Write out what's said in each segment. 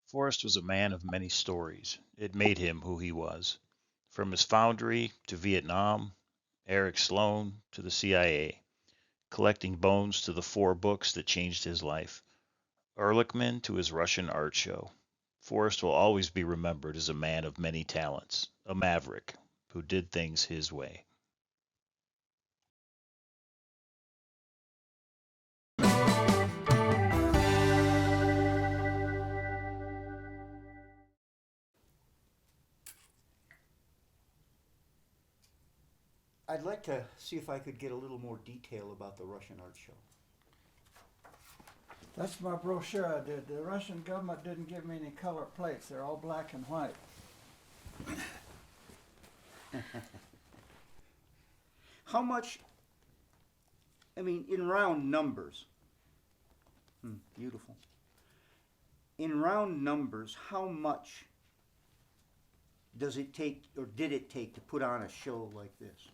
Forrest was a man of many stories. It made him who he was. From his foundry to Vietnam, Eric Sloan to the CIA, collecting bones to the 4 books that changed his life, Ehrlichman to his Russian art show. Forrest will always be remembered as a man of many talents, a maverick who did things his way. I'd like to see if I could get a little more detail about the Russian art show. That's my brochure I did. The Russian government didn't give me any color plates. They're all black and white. How much, I mean, in round numbers, beautiful. In round numbers, how much does it take, or did it take, to put on a show like this?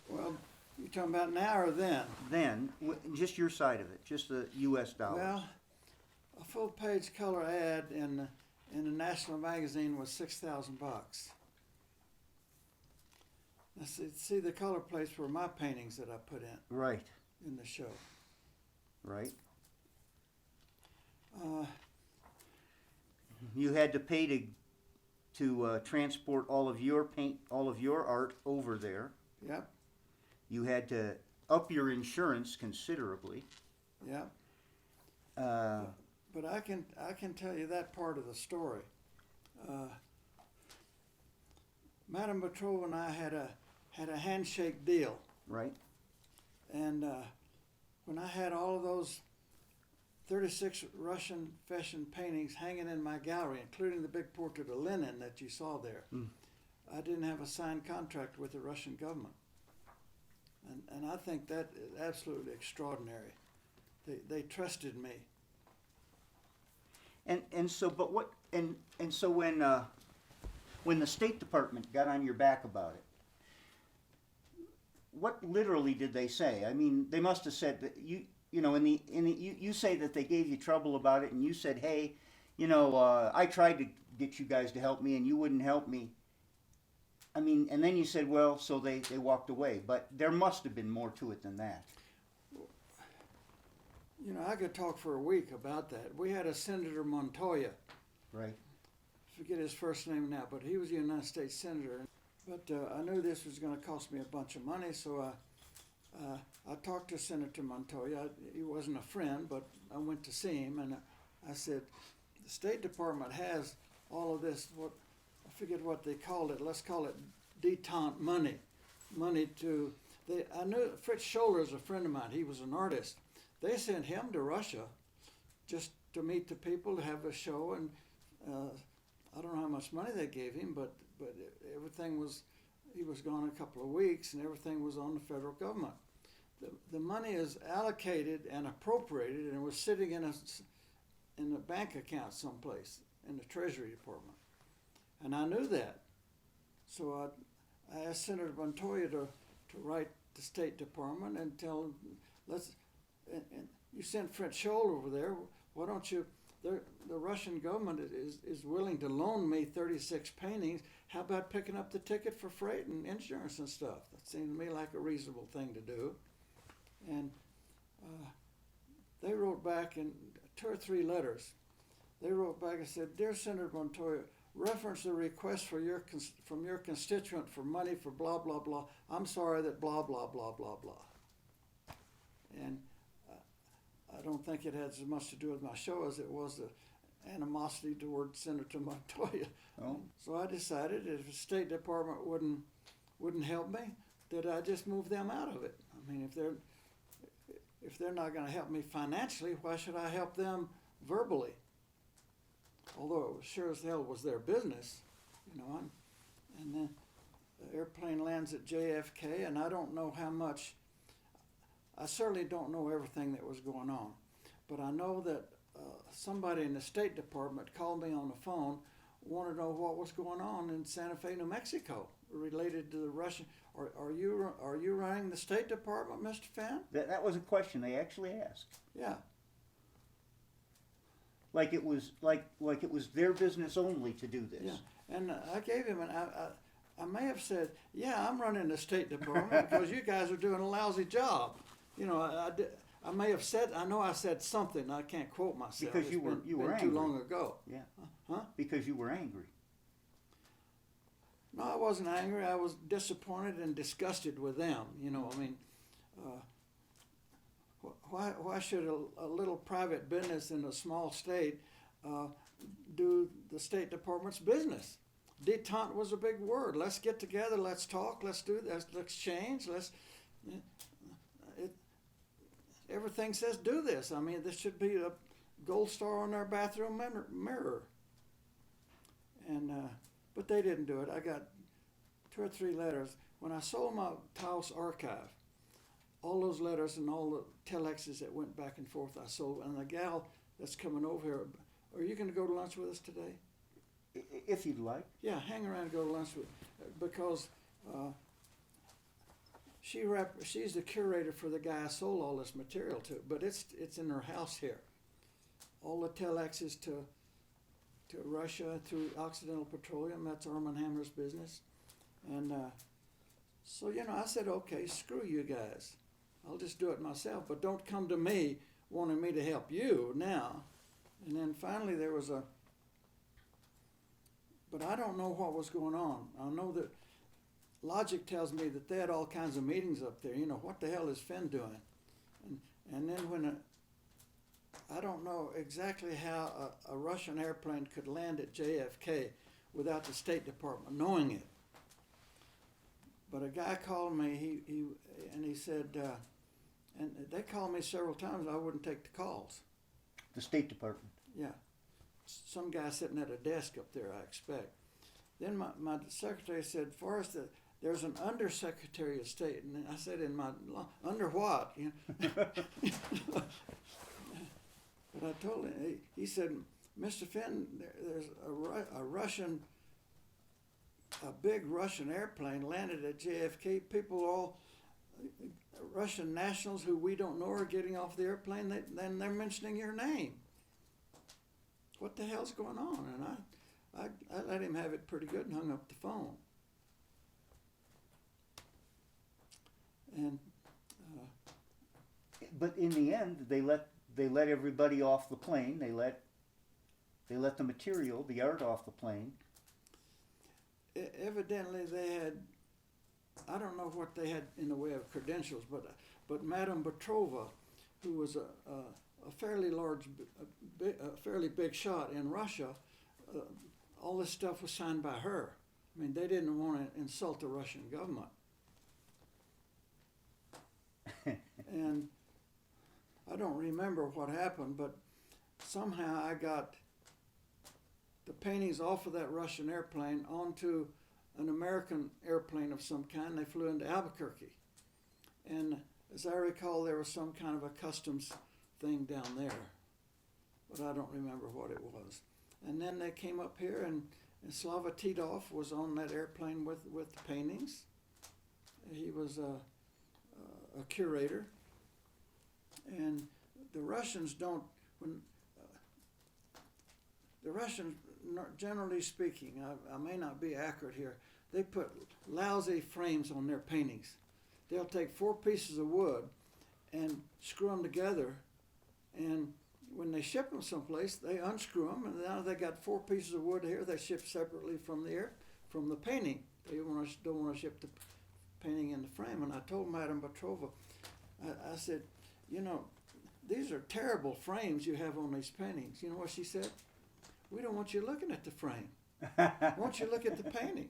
Well, you talking about now or then? Then, just your side of it, just the U.S. dollars. Well, a full-page color ad in the national magazine was $6,000. Now, see, the color plates were my paintings that I put Right, in the show. right. You had to pay to transport all of your paint, all of your art over there. Yep, You had to up your insurance considerably. yep. Uh, But I can tell you that part of the story. Madame Petrova and I had a handshake deal, right, and when I had all of those 36 Russian Feshin paintings hanging in my gallery, including the big portrait of Lenin that you saw there, I didn't have a signed contract with the Russian government, and I think that is absolutely extraordinary. They trusted me. and so, but what, and so when the State Department got on your back about it, what literally did they say? I mean, they must have said that you know, you say that they gave you trouble about it, and you said, hey, you know, I tried to get you guys to help me, and you wouldn't help me. I mean, and then you said, well, so they walked away. But there must have been more to it than that. You know, I could talk for a week about that. We had a Senator Montoya, Right. forget his first name now, but he was a United States Senator. But I knew this was going to cost me a bunch of money, so I talked to Senator Montoya. He wasn't a friend, but I went to see him, and I said, the State Department has all of this, what I forget what they called it. Let's call it detente money. Money to, I knew Fritz Scholler is a friend of mine. He was an artist. They sent him to Russia just to meet the people, to have a show, and I don't know how much money they gave him, but everything was, he was gone a couple of weeks, and everything was on the federal government. The money is allocated and appropriated, and it was sitting in a bank account someplace in the Treasury Department, and I knew that. So I asked Senator Montoya to write the State Department and tell them, and you sent Fritz Scholl over there. Why don't you? The Russian government is willing to loan me 36 paintings. How about picking up the ticket for freight and insurance and stuff? That seemed to me like a reasonable thing to do. And they wrote back in 2 or 3 letters. They wrote back and said, "Dear Senator Montoya, reference the request from your constituent for money for blah, blah, blah. I'm sorry that blah, blah, blah, blah, blah." And I don't think it had as much to do with my show as it was the animosity toward Senator Montoya. Oh. So I decided if the State Department wouldn't help me, that I just move them out of it. I mean, if they're not going to help me financially, why should I help them verbally? Although it was sure as hell was their business, you know. And then the airplane lands at JFK, and I don't know how much. I certainly don't know everything that was going on, but I know that somebody in the State Department called me on the phone, wanted to know what was going on in Santa Fe, New Mexico, related to the Russian. Are you running the State Department, Mr. Fenn? That was a question they actually asked. Yeah. like it was their business only to do this. Yeah, and I gave him I may have said, yeah, I'm running the State Department because you guys are doing a lousy job. You know, I may have said, I know I said something. I can't quote myself. Because you were angry. Too long ago. Yeah. Huh? Because you were angry. No, I wasn't angry. I was disappointed and disgusted with them. You know, I mean, why should a little private business in a small state do the State Department's business? Detente was a big word. Let's get together. Let's talk. Let's do this. Let's change. Everything says do this. I mean, this should be a gold star on their bathroom mirror. And but they didn't do it. I got 2 or 3 letters. When I sold my Taos archive, all those letters and all the telexes that went back and forth, I sold. And the gal that's coming over here, are you going to go to lunch with us today? If you'd like. Yeah, hang around and go to lunch with, because she's the curator for the guy I sold all this material to. But it's in her house here. All the telexes to Russia through Occidental Petroleum. That's Armand Hammer's business. And so, you know, I said, okay, screw you guys. I'll just do it myself. But don't come to me wanting me to help you now. And then finally there was but I don't know what was going on. I know that logic tells me that they had all kinds of meetings up there. You know, what the hell is Fenn doing? And then when I don't know exactly how a Russian airplane could land at JFK without the State Department knowing it. But a guy called me, he said, and they called me several times, I wouldn't take the calls. The State Department. Yeah. Some guy sitting at a desk up there, I expect. Then my secretary said, Forrest, there's an undersecretary of state. And I said, under what? You know? But I told him, he said, Mr. Fenn, there's a big Russian airplane landed at JFK. People all, Russian nationals who we don't know are getting off the airplane, then they're mentioning your name. What the hell's going on? And I let him have it pretty good and hung up the phone. And but in the end, they let everybody off the plane. They let the material, the art, off the plane. Evidently, they had, I don't know what they had in the way of credentials, but Madame Petrova, who was a fairly fairly big shot in Russia, all this stuff was signed by her. I mean, they didn't want to insult the Russian government. And I don't remember what happened, but somehow I got the paintings off of that Russian airplane onto an American airplane of some kind. They flew into Albuquerque. And as I recall, there was some kind of a customs thing down there, but I don't remember what it was. And then they came up here, and Slava Titov was on that airplane with the paintings. He was a curator. And the Russians don't, the Russians, generally speaking, I may not be accurate here, they put lousy frames on their paintings. They'll take 4 pieces of wood and screw them together, and when they ship them someplace, they unscrew them, and now they got 4 pieces of wood here. They ship separately from the painting. They don't want to ship the painting in the frame. And I told Madame Petrova, I said, you know, these are terrible frames you have on these paintings. You know what she said? We don't want you looking at the frame. We want you to look at the painting.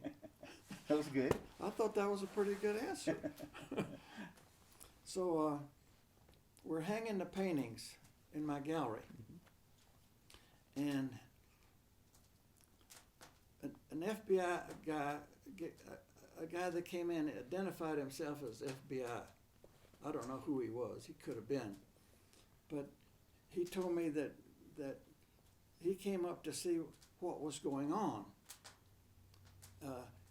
That was good. I thought that was a pretty good answer. So we're hanging the paintings in my gallery. And an FBI guy, a guy that came in, identified himself as FBI. I don't know who he was. He could have been. But he told me that he came up to see what was going on.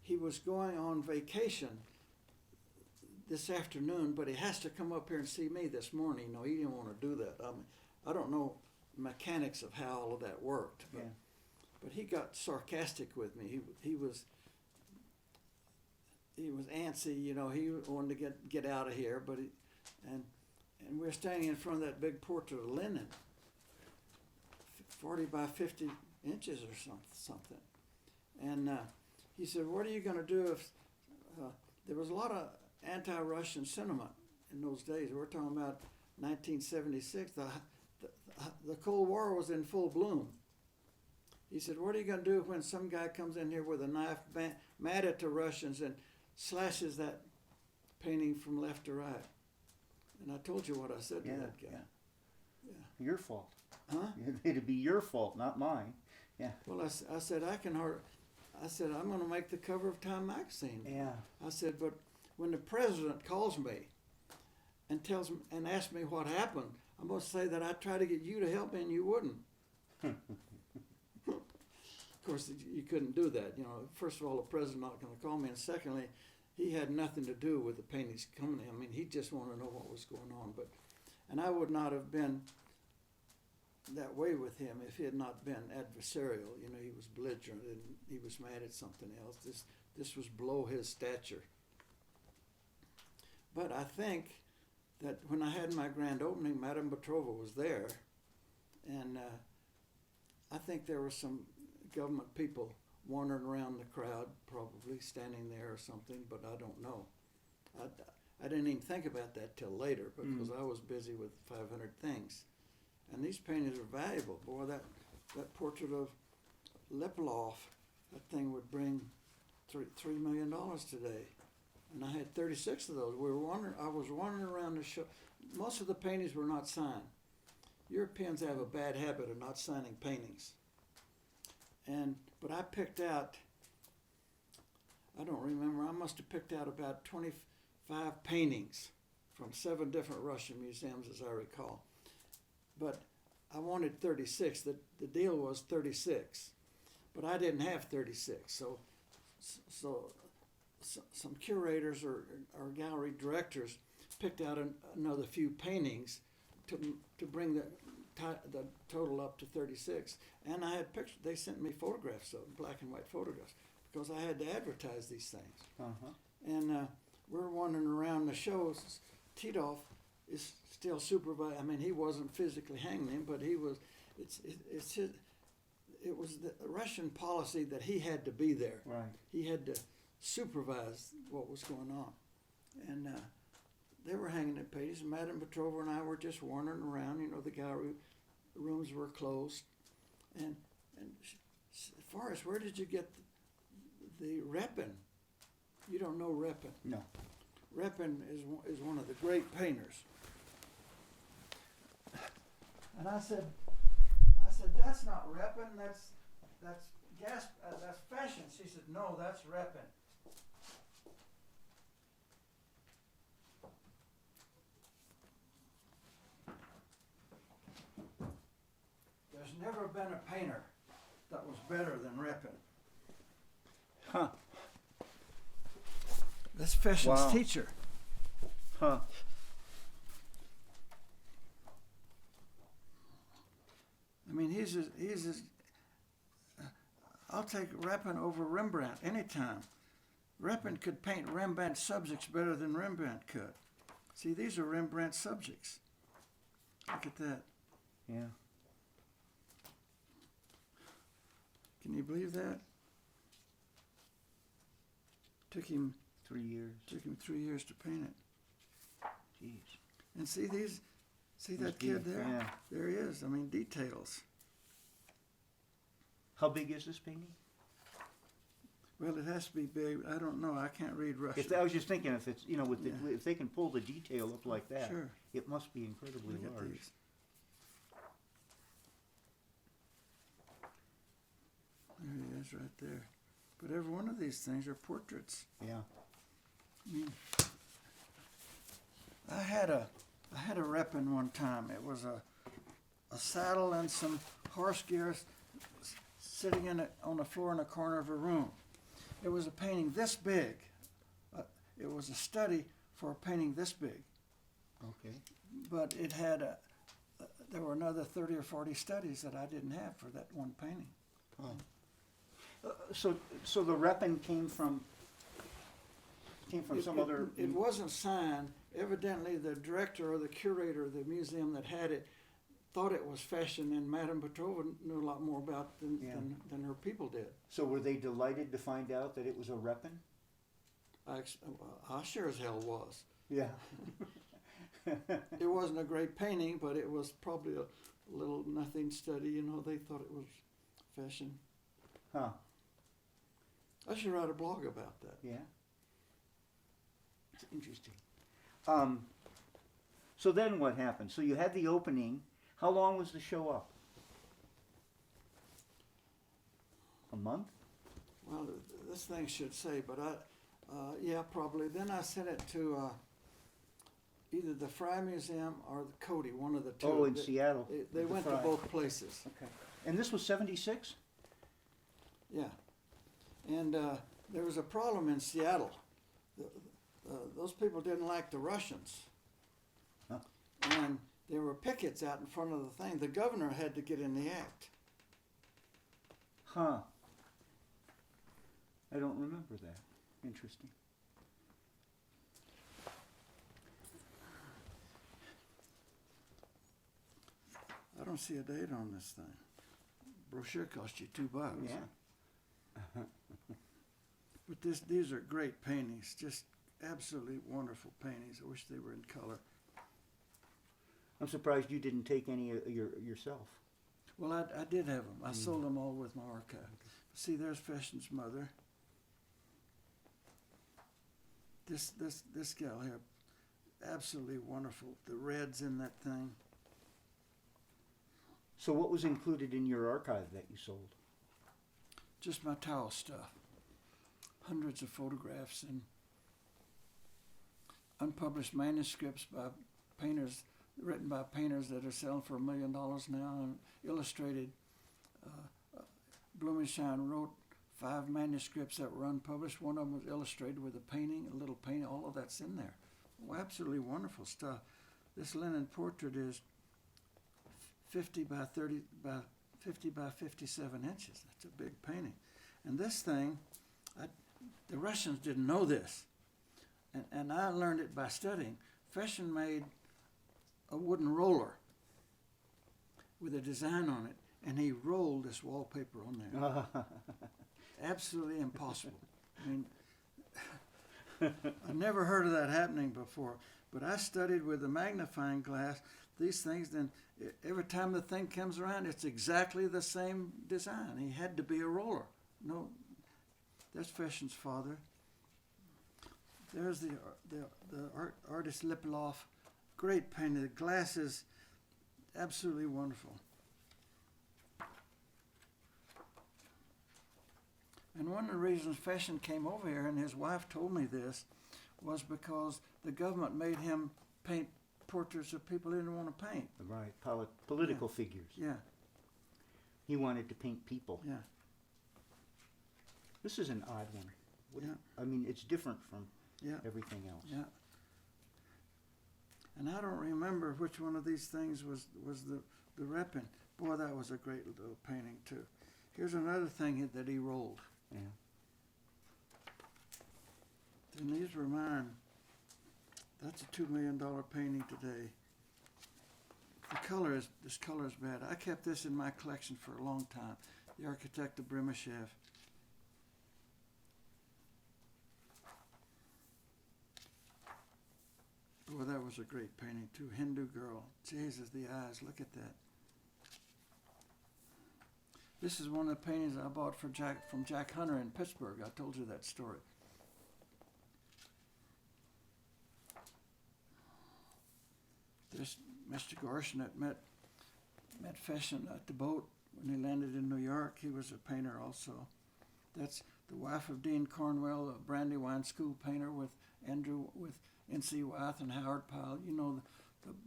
He was going on vacation this afternoon, but he has to come up here and see me this morning. No, he didn't want to do that. I don't know mechanics of how all of that worked. But, Yeah. but he got sarcastic with me. He was antsy, you know. He wanted to get out of here, but and we're standing in front of that big portrait of Lenin, 40 by 50 inches or something. And he said, "What are you going to do if there was a lot of anti-Russian sentiment in those days? We're talking about 1976. The Cold War was in full bloom." He said, "What are you going to do when some guy comes in here with a knife, mad at the Russians, and slashes that painting from left to right?" And I told you what I said to that guy. Yeah. Your fault. Huh? It'd be your fault, not mine. Yeah. Well, I said, I said, "I'm going to make the cover of Time magazine." Yeah. I said, "But when the president calls me and tells me and asks me what happened, I'm going to say that I tried to get you to help me and you wouldn't." Of course, you couldn't do that. You know, first of all, the president's not going to call me, and secondly, he had nothing to do with the paintings coming in. I mean, he just wanted to know what was going on. And I would not have been that way with him if he had not been adversarial. You know, he was belligerent and he was mad at something else. This was below his stature. But I think that when I had my grand opening, Madame Petrova was there, and I think there were some government people wandering around the crowd, probably standing there or something, but I don't know. I didn't even think about that till later because I was busy with 500 things. And these paintings are valuable. Boy, that portrait of Lepelov, that thing would bring $3 million today. And I had 36 of those. I was wandering around the show. Most of the paintings were not signed. Europeans have a bad habit of not signing paintings. But I picked out, I don't remember, I must have picked out about 25 paintings from 7 different Russian museums, as I recall. But I wanted 36. The deal was 36. But I didn't have 36. So some curators or gallery directors picked out another few paintings to bring the total up to 36. And I had pictures. They sent me photographs of black and white photographs because I had to advertise these things. Uh-huh. And we're wandering around the show. Titov is still supervised. I mean, he wasn't physically hanging him, but he was. It was the Russian policy that he had to be there. Right. He had to supervise what was going on, and they were hanging their paintings. Madame Petrova and I were just wandering around. You know, the gallery rooms were closed, and Forrest, where did you get the Repin? You don't know Repin? No. Repin is one of the great painters. And I said, that's not Repin. That's Feshin. She said, no, that's Repin. There's never been a painter that was better than Repin. Huh. That's Feshin's teacher. Huh. I mean, I'll take Repin over Rembrandt anytime. Repin could paint Rembrandt's subjects better than Rembrandt could. See, these are Rembrandt's subjects. Look at that. Yeah. Can you believe that? Took him 3 years. Took him 3 years to paint it. Jeez. And see that kid there? Yeah. There he is. I mean, details. How big is this painting? Well, it has to be big. I don't know. I can't read Russian. I was just thinking, if it's if they can pull the detail up like that, sure, it must be incredibly Look large. at these. There he is, right there. But every one of these things are portraits. Yeah. I mean, I had a Repin one time. It was a saddle and some horse gears sitting on the floor in a corner of a room. It was a painting this big. It was a study for a painting this big. Okay. But it had there were another 30 or 40 studies that I didn't have for that one painting. So the reppin came from some other. It wasn't signed. Evidently, the director or the curator of the museum that had it thought it was Feshin, and Madame Petrova knew a lot more about than her people did. So were they delighted to find out that it was a reppin? I sure as hell was. Yeah. It wasn't a great painting, but it was probably a little nothing study. You know, they thought it was Feshin. Huh. I should write a blog about that. Yeah. It's interesting. So then what happened? So you had the opening. How long was the show up? A month? Well, this thing should say, but yeah, probably. Then I sent it to either the Fry Museum or the Cody, one of the two. Oh, in Seattle. They the went Fry. to both places. Okay. And this was 76? Yeah. And there was a problem in Seattle. Those people didn't like the Russians. Huh. And there were pickets out in front of the thing. The governor had to get in the act. Huh. I don't remember that. Interesting. I don't see a date on this thing. Brochure cost you $2. Yeah. But these are great paintings, just absolutely wonderful paintings. I wish they were in color. I'm surprised you didn't take any yourself. Well, I did have them. I sold them all with my archive. See, there's Feshin's mother. This gal here, absolutely wonderful. The reds in that thing. So what was included in your archive that you sold? Just my towel stuff. Hundreds of photographs and unpublished manuscripts by painters, written by painters that are selling for $1 million now, and illustrated. Blumenschein wrote 5 manuscripts that were unpublished. One of them was illustrated with a painting, a little painting. All of that's in there. Oh, absolutely wonderful stuff. This linen portrait is 50 by 57 inches. That's a big painting. And this thing, the Russians didn't know this, and I learned it by studying. Feshin made a wooden roller with a design on it, and he rolled this wallpaper on there. Absolutely impossible. I mean, I never heard of that happening before, but I studied with a magnifying glass these things, then every time the thing comes around, it's exactly the same design. He had to be a roller. No, that's Feshin's father. There's the artist Liploff. Great painting. The glass is absolutely wonderful. And one of the reasons Feshin came over here, and his wife told me this, was because the government made him paint portraits of people he didn't want to paint. Right, political figures. Yeah. He wanted to paint people. Yeah. This is an odd one. Yeah. I mean, it's different from Yeah. everything else. Yeah. And I don't remember which one of these things was the repping. Boy, that was a great little painting too. Here's another thing that he rolled. Yeah. And these were mine. That's a $2 million painting today. This color is bad. I kept this in my collection for a long time. The Architect of Brimashev. Boy, that was a great painting too. Hindu girl. Jesus, the eyes. Look at that. This is one of the paintings I bought from Jack Hunter in Pittsburgh. I told you that story. This Mr. Gorshnett met Feshin at the boat when he landed in New York. He was a painter also. That's the wife of Dean Cornwell, a Brandywine School painter with N.C. Wyeth and Howard Pyle. You know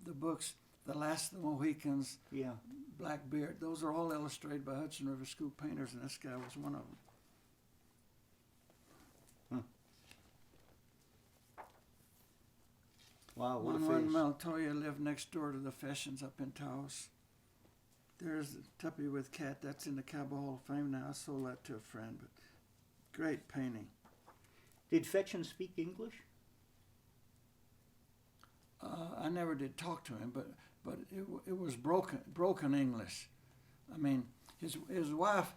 the books, The Last of the Mohicans, Yeah. Blackbeard. Those are all illustrated by Hudson River School painters, and this guy was one of them. Wow, what a Manuel face. Montoya lived next door to the Feshins up in Taos. There's the Tuppy with Cat. That's in the Cowboy Hall of Fame now. I sold that to a friend, but great painting. Did Feshin speak English? I never did talk to him, but it was broken English. I mean, his wife,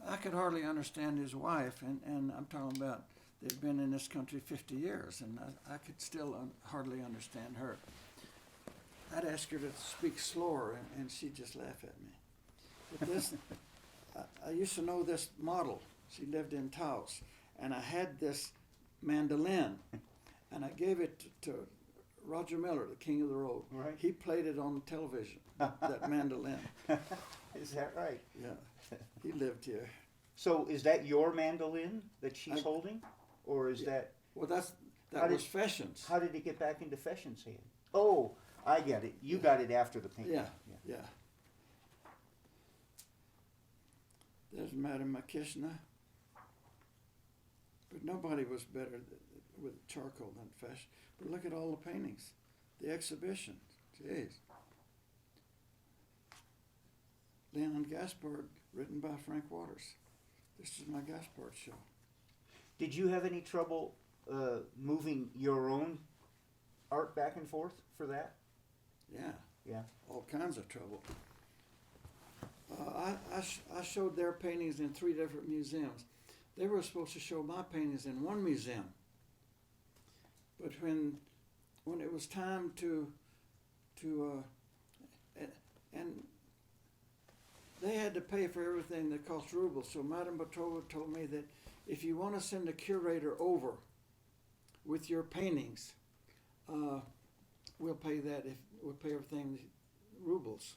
I could hardly understand his wife, and I'm talking about they've been in this country 50 years, and I could still hardly understand her. I'd ask her to speak slower, and she'd just laugh at me. But this, I used to know this model. She lived in Taos, and I had this mandolin, and I gave it to Roger Miller, the King of the Road. Right. He played it on television, that mandolin. Is that right? Yeah, he lived here. So is that your mandolin that she's holding? Or is that... Well, that was Feshin's. How did it get back into Feshin's hand? Oh, I get it. You got it after the painting. Yeah. There's Madame Makishna. But nobody was better with charcoal than Feshin. But look at all the paintings. The exhibition. Jeez. Leon Gaspard, written by Frank Waters. This is my Gaspard show. Did you have any trouble moving your own art back and forth for that? Yeah, all kinds of trouble. I showed their paintings in 3 different museums. They were supposed to show my paintings in one museum. But when it was time to and they had to pay for everything that cost rubles. So Madame Petrova told me that if you want to send a curator over with your paintings, we'll pay that. We'll pay everything rubles.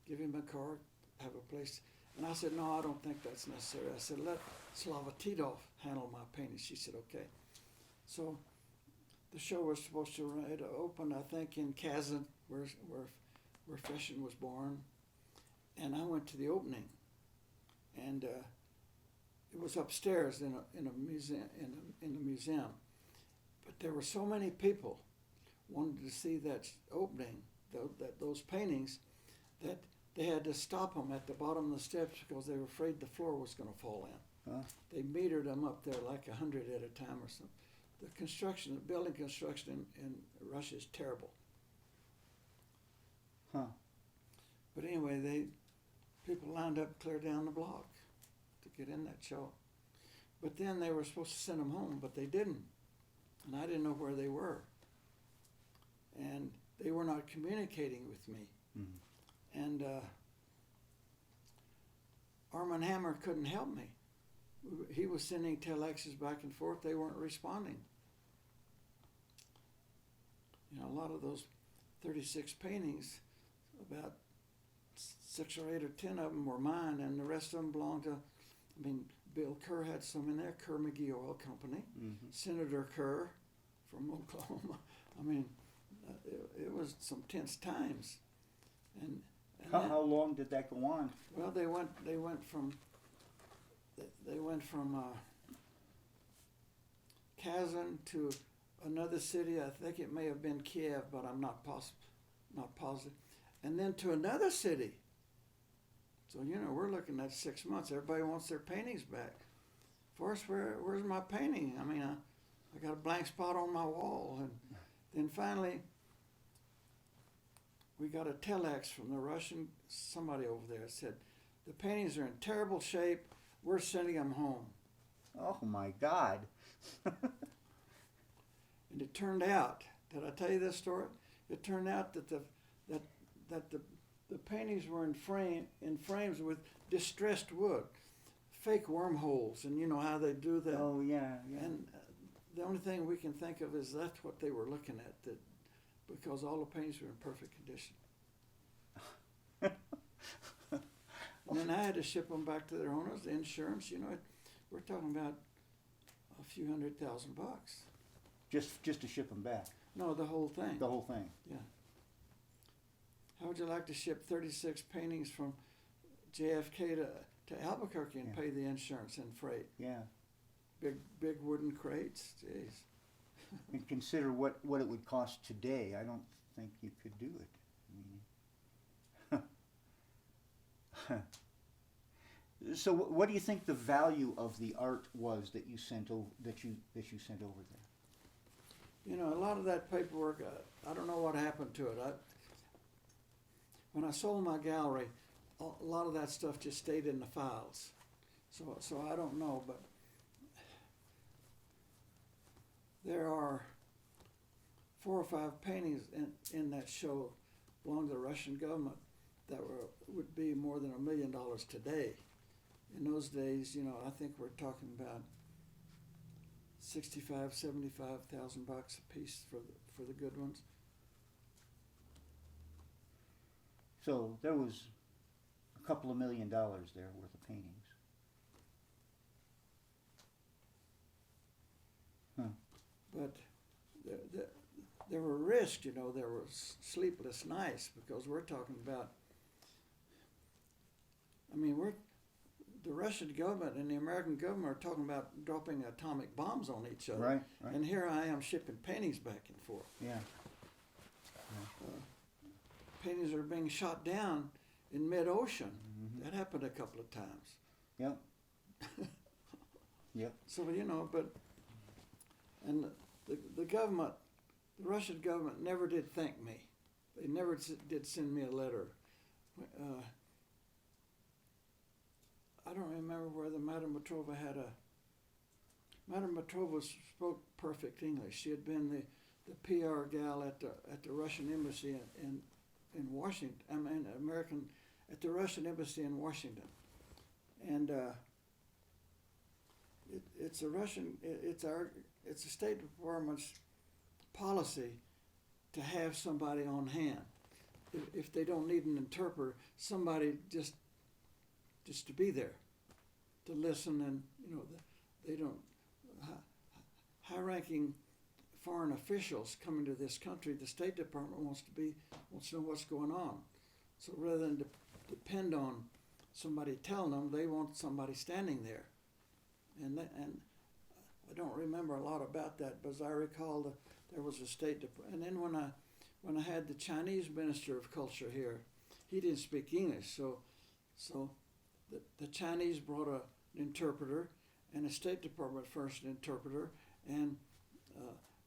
Give him a card, have a place. And I said, no, I don't think that's necessary. I said, let Slava Titov handle my paintings. She said, okay. So the show was supposed to open, I think, in Kazan, where Feshin was born. And I went to the opening, and it was upstairs in a museum. In the museum, but there were so many people wanted to see that opening, those paintings, that they had to stop them at the bottom of the steps because they were afraid the floor was going to fall in. Huh? They metered them up there like 100 at a time or something. The building construction in Russia is terrible. Huh. But anyway, people lined up clear down the block to get in that show. But then they were supposed to send them home, but they didn't. And I didn't know where they were. And they were not communicating with me. Mm-hmm. And Armand Hammer couldn't help me. He was sending telexes back and forth. They weren't responding. You know, a lot of those 36 paintings, about 6 or 8 or 10 of them were mine, and the rest of them belonged to, Bill Kerr had some in there, Kerr McGee Oil Company, Mm-hmm. Senator Kerr from Oklahoma. It was some tense times. And How long did that go on? well, they went from Kazan to another city. I think it may have been Kiev, but I'm not positive. And then to another city. So we're looking at 6 months. Everybody wants their paintings back. Forrest, where's my painting? I got a blank spot on my wall. And then finally, we got a telex from the Russian, somebody over there said, the paintings are in terrible shape. We're sending them home. Oh my God. And it turned out, did I tell you this story? It turned out that the paintings were in frames with distressed wood, fake wormholes, and you know how they do that. Oh yeah. And the only thing we can think of is that's what they were looking at, because all the paintings were in perfect condition. And then I had to ship them back to their owners, the insurance. We're talking about a few $100,000. Just to ship them back. No, the whole thing. The whole thing. Yeah. How would you like to ship 36 paintings from JFK to Albuquerque and pay the insurance and freight? Yeah. Big wooden crates. Jeez. And consider what it would cost today. I don't think you could do it. So what do you think the value of the art was that you sent over that you sent over there? You know, a lot of that paperwork, I don't know what happened to it. When I sold my gallery, a lot of that stuff just stayed in the files. So I don't know, but there are 4 or 5 paintings in that show belong to the Russian government that would be more than $1 million today. In those days, you know, I think we're talking about $65,000, $75,000 a piece for the good ones. So there was a couple of $1 million there worth of paintings. But there were risks, you know. There were sleepless nights because we're talking about. I mean, the Russian government and the American government are talking about dropping atomic bombs on each other. Right. And here I am shipping paintings back and forth. Yeah. Paintings are being shot down in mid-ocean. Mm-hmm. That happened a couple of times. Yep. Yep. So, you know, and the government, the Russian government never did thank me. They never did send me a letter. I don't remember whether Madame Petrova Madame Petrova spoke perfect English. She had been the PR gal at the Russian embassy in Washington. I mean, at the Russian embassy in Washington, and it's the State Department's policy to have somebody on hand. If they don't need an interpreter, somebody just to be there, to listen, and you know, they don't. High-ranking foreign officials coming to this country, the State Department wants to know what's going on. So rather than depend on somebody telling them, they want somebody standing there. And I don't remember a lot about that, but as I recall, there was a State Department. And then when I had the Chinese Minister of Culture here, he didn't speak English, so the Chinese brought an interpreter, and the State Department first an interpreter, and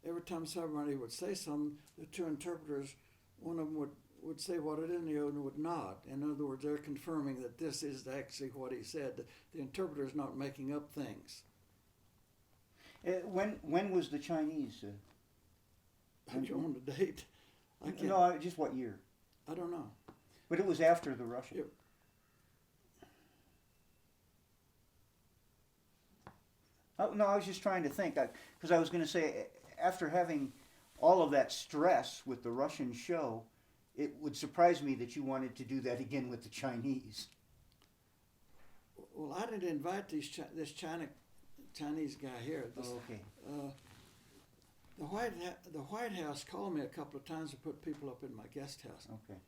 every time somebody would say something, the two interpreters, one of them would say what it is, and the other would nod. In other words, they're confirming that this is actually what he said. The interpreter's not making up things. When was the Chinese? I don't know the date. I can't. No, just what year? I don't know. But it was after the Russian. No, I was just trying to think, because I was going to say, after having all of that stress with the Russian show, it would surprise me that you wanted to do that again with the Chinese. Well, I didn't invite this Chinese guy here. Okay. The White House called me a couple of times to put people up in my guest house. Okay.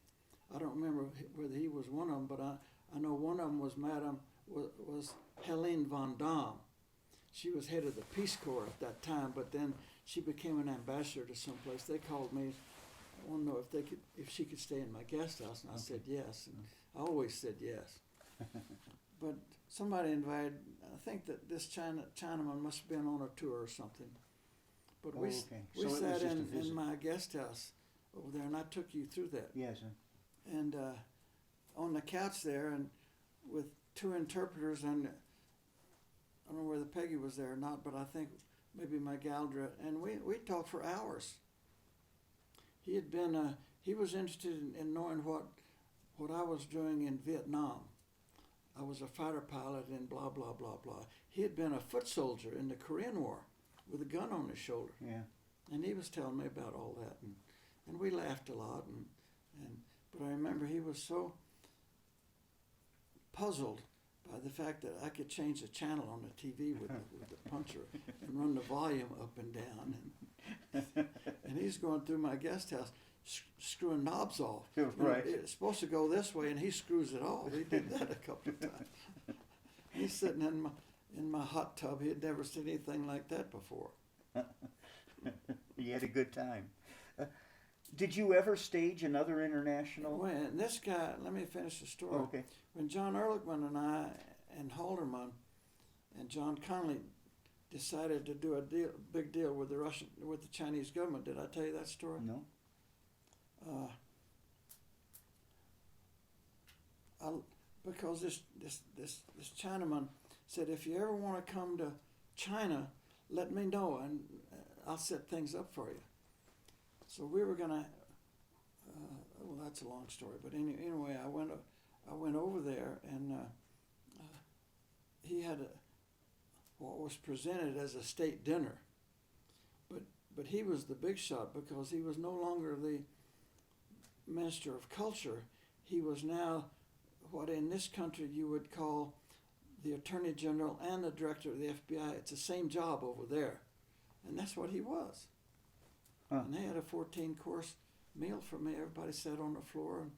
I don't remember whether he was one of them, but I know one of them was Helene von Damme. She was head of the Peace Corps at that time, but then she became an ambassador to someplace. They called me. I want to know if she could stay in my guest house, and I said yes. And I always said yes. But somebody invited. I think that this Chinaman must have been on a tour or something. But we sat in my guest house over there, and I took you through that. Yes. And on the couch there, and with two interpreters, and I don't know whether Peggy was there or not, but I think maybe my Galdra, and we talked for hours. He was interested in knowing what I was doing in Vietnam. I was a fighter pilot and blah, blah, blah, blah. He had been a foot soldier in the Korean War with a gun on his shoulder. Yeah. And he was telling me about all that, and we laughed a lot, but I remember he was so puzzled by the fact that I could change the channel on the TV with the puncher and run the volume up and down. And he's going through my guest house, screwing knobs off. Right. It's supposed to go this way, and he screws it off. He did that a couple of times. He's sitting in my hot tub. He had never seen anything like that before. You had a good time. Did you ever stage another international? When this guy, let me finish the story. Okay. When John Ehrlichman and I and Halderman and John Connolly decided to do a big deal with the Chinese government, did I tell you that story? No. Because this Chinaman said, if you ever want to come to China, let me know and I'll set things up for you. So we were gonna. Well, that's a long story, but anyway, I went over there and he had what was presented as a state dinner, but he was the big shot because he was no longer the Minister of Culture. He was now what in this country you would call the Attorney General and the Director of the FBI. It's the same job over there, and that's what he was. Huh. And they had a 14-course meal for me. Everybody sat on the floor and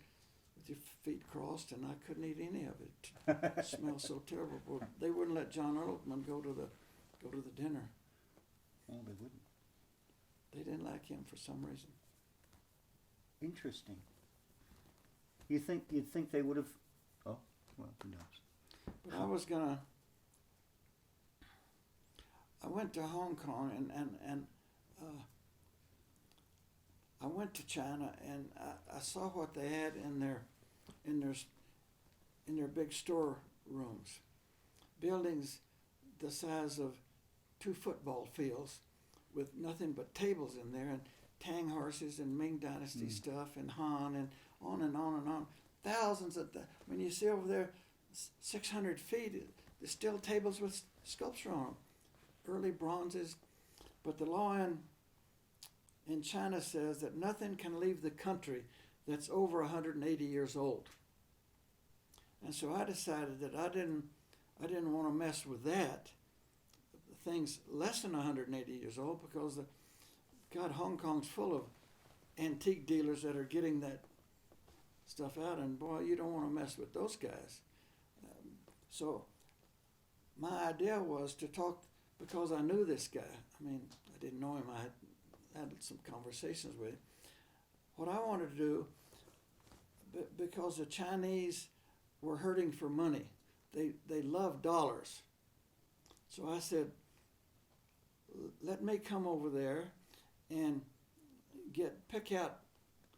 with your feet crossed, and I couldn't eat any of it. It smelled so terrible. But they wouldn't let John Ehrlichman go to the dinner. Oh, they wouldn't. They didn't like him for some reason. Interesting. You'd think they would have. Oh, well, who knows? But I went to Hong Kong and I went to China and I saw what they had in their big store rooms, buildings the size of 2 football fields with nothing but tables in there and Tang horses and Ming Dynasty stuff and Han and on and on and on. Thousands of when you see over there 600 feet, there's still tables with sculpture on them, early bronzes. But the law in China says that nothing can leave the country that's over 180 years old. And so I decided that I didn't want to mess with that. Things less than 180 years old because Hong Kong's full of antique dealers that are getting that stuff out, and boy, you don't want to mess with those guys. So my idea was to talk, because I knew this guy. I mean, I didn't know him. I had some conversations with him. What I wanted to do, because the Chinese were hurting for money, they love dollars. So I said, let me come over there and pick out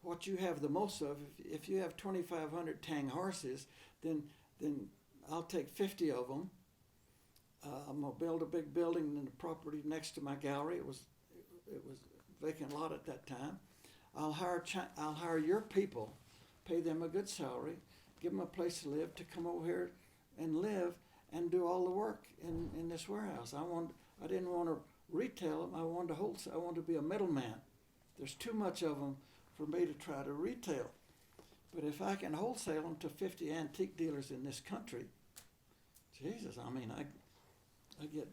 what you have the most of. If you have 2,500 Tang horses, then I'll take 50 of them. I'm gonna build a big building in the property next to my gallery. It was vacant lot at that time. I'll hire your people, pay them a good salary, give them a place to live, to come over here and live and do all the work in this warehouse. I didn't want to retail them. I wanted to wholesale. I wanted to be a middleman. There's too much of them for me to try to retail. But if I can wholesale them to 50 antique dealers in this country, Jesus, I mean, I get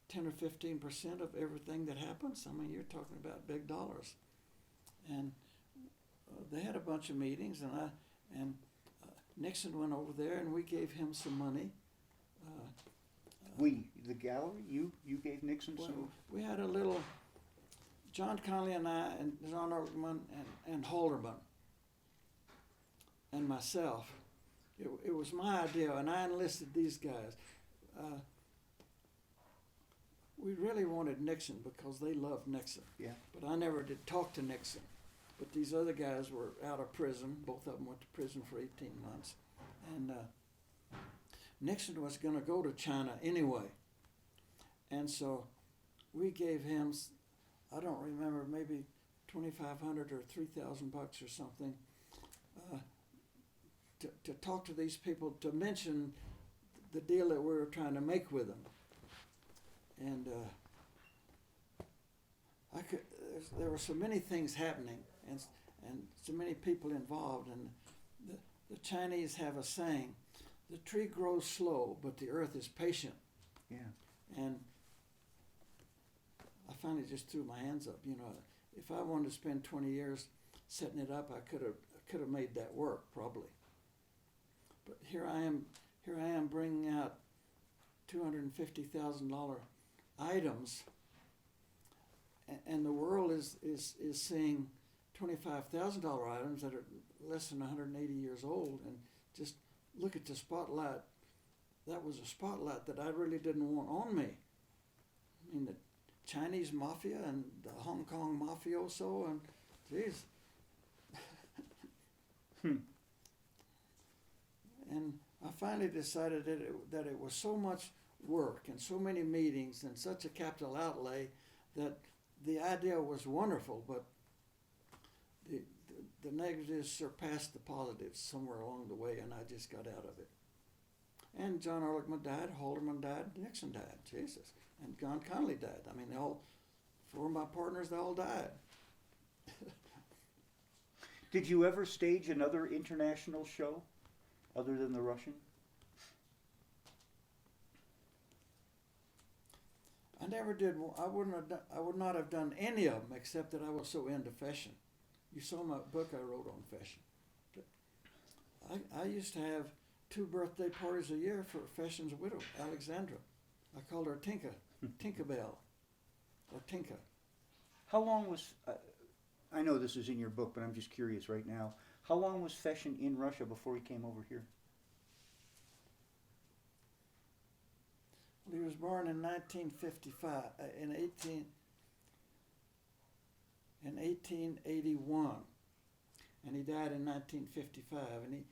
10 or 15% of everything that happens. I mean, you're talking about big dollars. And they had a bunch of meetings, and Nixon went over there, and we gave him some money. The gallery, you gave Nixon some. We had a little. John Connolly and I and John Ehrlichman and Halderman and myself. It was my idea, and I enlisted these guys. We really wanted Nixon because they loved Nixon. Yeah. But I never did talk to Nixon. But these other guys were out of prison. Both of them went to prison for 18 months. And Nixon was going to go to China anyway. And so we gave him, I don't remember, maybe $2,500 or $3,000 or something to talk to these people, to mention the deal that we were trying to make with them. And there were so many things happening and so many people involved. And the Chinese have a saying, the tree grows slow, but the earth is patient. Yeah. And I finally just threw my hands up. You know, if I wanted to spend 20 years setting it up, I could have made that work probably. But here I am bringing out $250,000 items, and the world is seeing $25,000 items that are less than 180 years old, and just look at the spotlight. That was a spotlight that I really didn't want on me. I mean, the Chinese mafia and the Hong Kong mafioso, and geez. And I finally decided that it was so much work and so many meetings and such a capital outlay that the idea was wonderful, but the negatives surpassed the positives somewhere along the way, and I just got out of it. And John Ehrlichman died, Haldeman died, Nixon died, Jesus, and John Connolly died. I mean, four of my partners, they all died. Did you ever stage another international show other than the Russian? I never did. I would not have done any of them except that I was so into Feshin. You saw my book I wrote on Feshin. I used to have 2 birthday parties a year for Feshin's widow, Alexandra. I called her Tinkerbell, or Tinka. How long was, I know this is in your book, but I'm just curious right now. How long was Feshin in Russia before he came over here? He was born in 1955, in 1881, and he died in 1955, and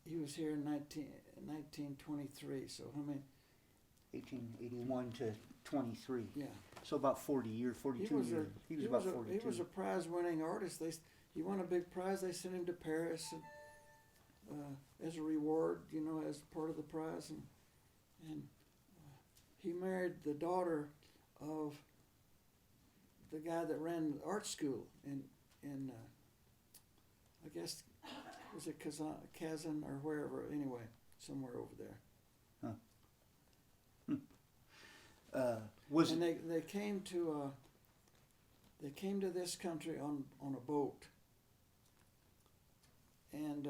he was here in 1923. So how many? 1881 to 23. Yeah. So about 40 years, 42 years. He was about 42. He was a prize-winning artist. He won a big prize. They sent him to Paris and, as a reward, as part of the prize, and he married the daughter of the guy that ran the art school in I guess, was it Kazan or wherever, anyway, somewhere over there. And they came to this country on a boat, and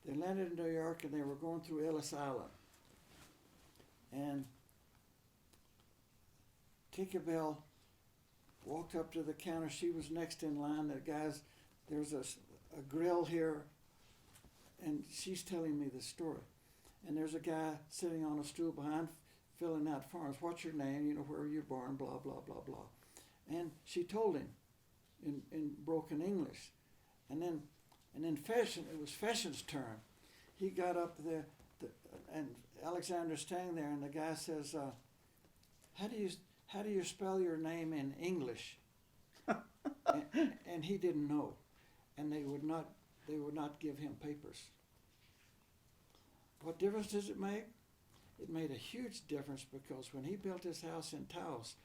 they landed in New York, and they were going through Ellis Island, and Tinkerbell walked up to the counter. She was next in line. The guys, there's a grill here, and she's telling me the story. And there's a guy sitting on a stool behind, filling out forms. What's your name? Where you're born? Blah blah blah blah. And she told him in broken English, and then Feshin. It was Feshin's turn. He got up there, and Alexander's standing there, and the guy says, "How do you spell your name in English?" and he didn't know, and they would not give him papers. What difference does it make? It made a huge difference, because when he built his house in Taos,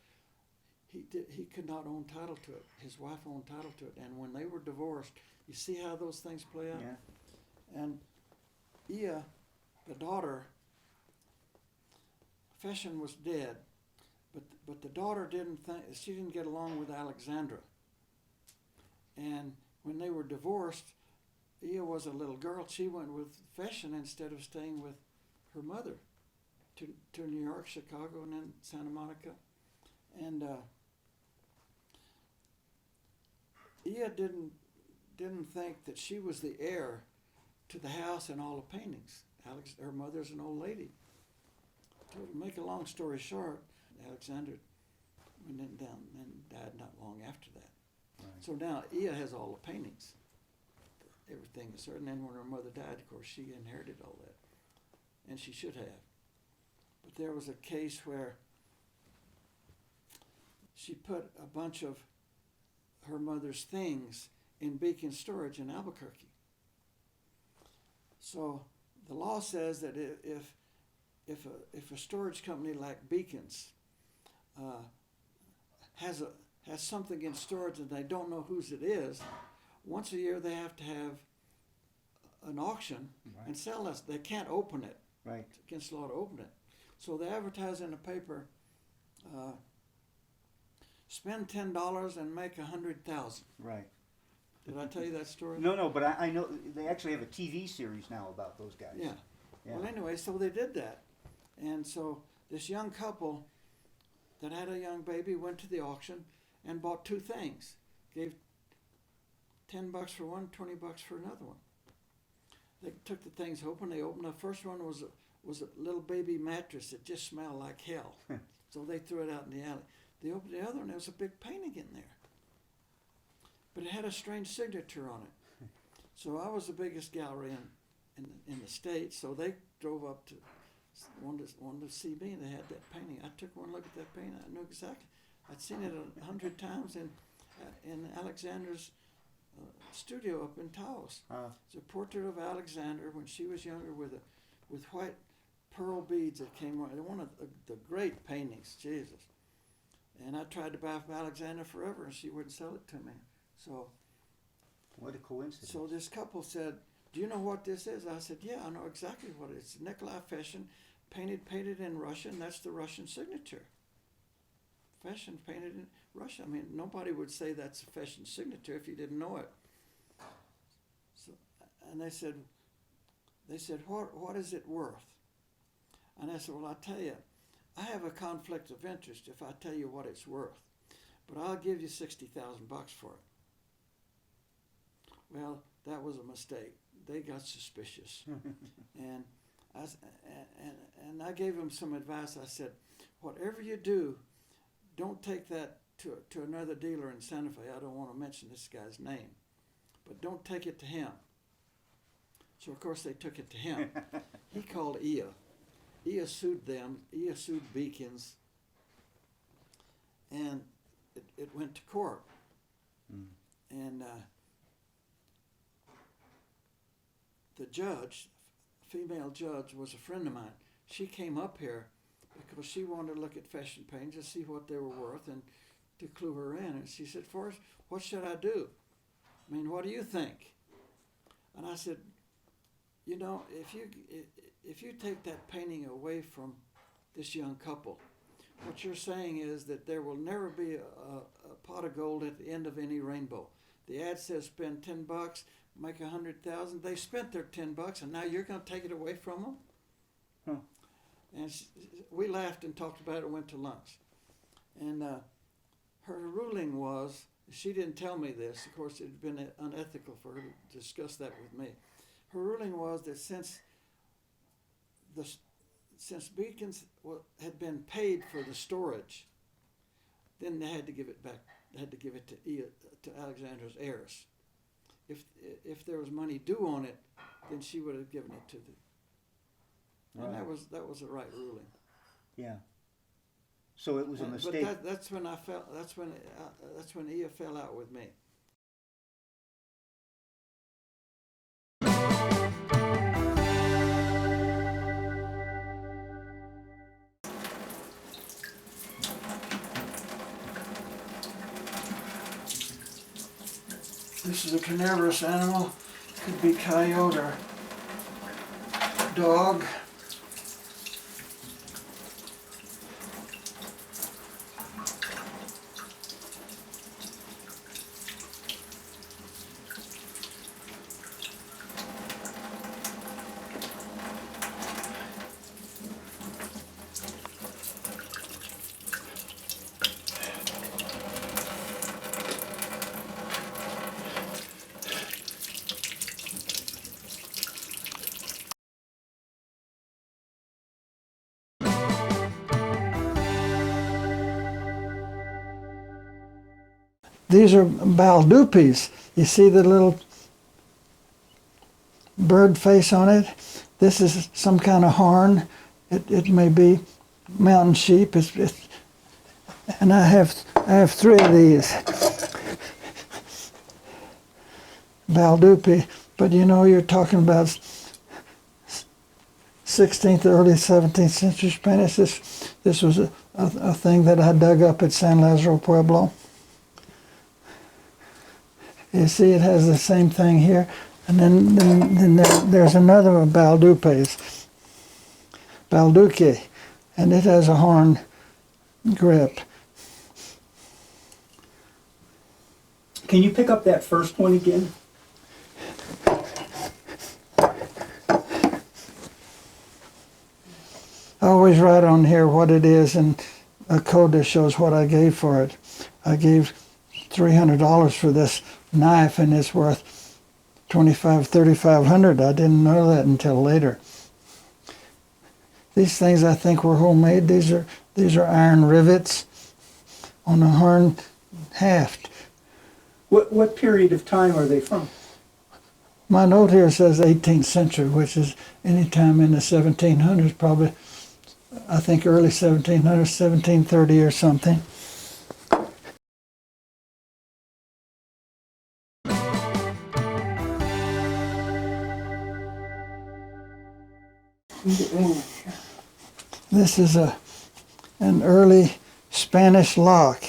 he could not own title to it. His wife owned title to it, and when they were divorced, you see how those things play out. Yeah. And Ia, the daughter, Feshin was dead. But the daughter she didn't get along with Alexandra. And when they were divorced, Ia was a little girl. She went with Feshin instead of staying with her mother to New York, Chicago, and then Santa Monica. And Ia didn't think that she was the heir to the house and all the paintings. Her mother's an old lady. To make a long story short, Alexander went down and died not long after that. Right. So now Ia has all the paintings. Everything is certain. And when her mother died, of course, she inherited all that. And she should have. But there was a case where she put a bunch of her mother's things in Beacon storage in Albuquerque. So the law says that if a storage company like Beacon's has something in storage and they don't know whose it is, once a year they have to have an auction Right. and sell it. They can't open it. Right. It's against the law to open it. So they advertise in the paper, spend $10 and make $100,000. Right. Did I tell you that story? No, but I know they actually have a TV series now about those guys. Yeah. Yeah. Well, anyway, so they did that. And so this young couple that had a young baby went to the auction and bought 2 things. Gave $10 for one, $20 for another one. They took the things open. They opened the first one was a little baby mattress that just smelled like hell. So they threw it out in the alley. They opened the other one. There was a big painting in there, but it had a strange signature on it. So I was the biggest gallery in the States. So they drove up to wanted to see me, and they had that painting. I took one look at that painting. I knew exactly. I'd seen it 100 times in Alexander's studio up in Taos. It's a portrait of Alexander when she was younger with white pearl beads that came on. One of the great paintings, Jesus. And I tried to buy from Alexander forever, and she wouldn't sell it to me. So, what a coincidence. So this couple said, "Do you know what this is?" I said, "Yeah, I know exactly what it is. Nikolai Feshin, painted in Russian. That's the Russian signature. Feshin painted in Russia. I mean, nobody would say that's a Feshin signature if you didn't know it." So, and they said, "What is it worth?" And I said, "Well, I'll tell you, I have a conflict of interest if I tell you what it's worth, but I'll give you $60,000 for it." Well, that was a mistake. They got suspicious, and I gave them some advice. I said, "Whatever you do, don't take that to another dealer in Santa Fe. I don't want to mention this guy's name, but don't take it to him." So of course they took it to him. He called Ia. Ia sued them. Ia sued Beacons, and it went to court. And the judge, female judge, was a friend of mine. She came up here because she wanted to look at Feshin paintings to see what they were worth and to clue her in. And she said, "Forrest, what should I do? I mean, what do you think?" And I said, "You know, if you take that painting away from this young couple, what you're saying is that there will never be a pot of gold at the end of any rainbow. The ad says spend $10, make 100,000. They spent their $10, and now you're going to take it away from them?" And we laughed and talked about it and went to lunch. And her ruling was, she didn't tell me this, of course it had been unethical for her to discuss that with me. Her ruling was that since Beacons had been paid for the storage, then they had to give it back. They had to give it to Alexander's heirs. If there was money due on it, then she would have given it to the. And that was the right ruling. Yeah. So it was a mistake. But that's when I felt. That's when Ia fell out with me. This is a carnivorous animal. Could be coyote or dog. These are baldupes. You see the little bird face on it? This is some kind of horn. It may be mountain sheep. And I have 3 of these baldupi. But you know, you're talking about 16th, early 17th century Spanish. This was a thing that I dug up at San Lazaro Pueblo. You see, it has the same thing here, and then there's another one, Baldupes, Balduque, and it has a horn grip. Can you pick up that first one again? I always write on here what it is, and a code that shows what I gave for it. I gave $300 for this knife and it's worth $2,500, $3,500. I didn't know that until later. These things I think were homemade. These are iron rivets on a horn haft. What period of time are they from? My note here says 18th century, which is any time in the 1700s, probably, I think early 1700s, 1730 or something. This is an early Spanish lock.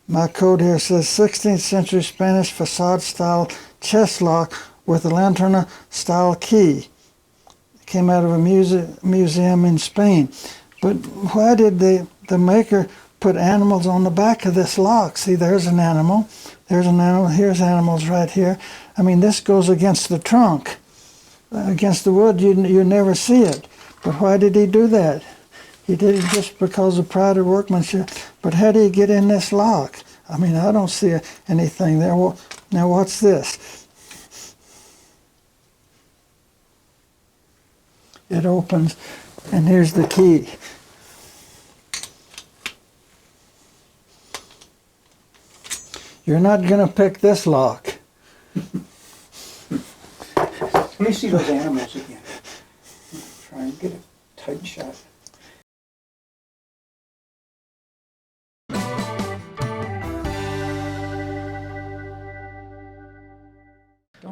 My code here says 16th century Spanish facade style chest lock with a lanterna style key. It came out of a museum in Spain. But why did the maker put animals on the back of this lock? See, there's an animal, here's animals right here. I mean, this goes against the trunk. Against the wood, you never see it. But why did he do that? He did it just because of pride of workmanship. But how do you get in this lock? I mean, I don't see anything there. Well, now what's this? It opens, and here's the key. You're not going to pick this lock. Let me see those animals again. Try and get a tight shot.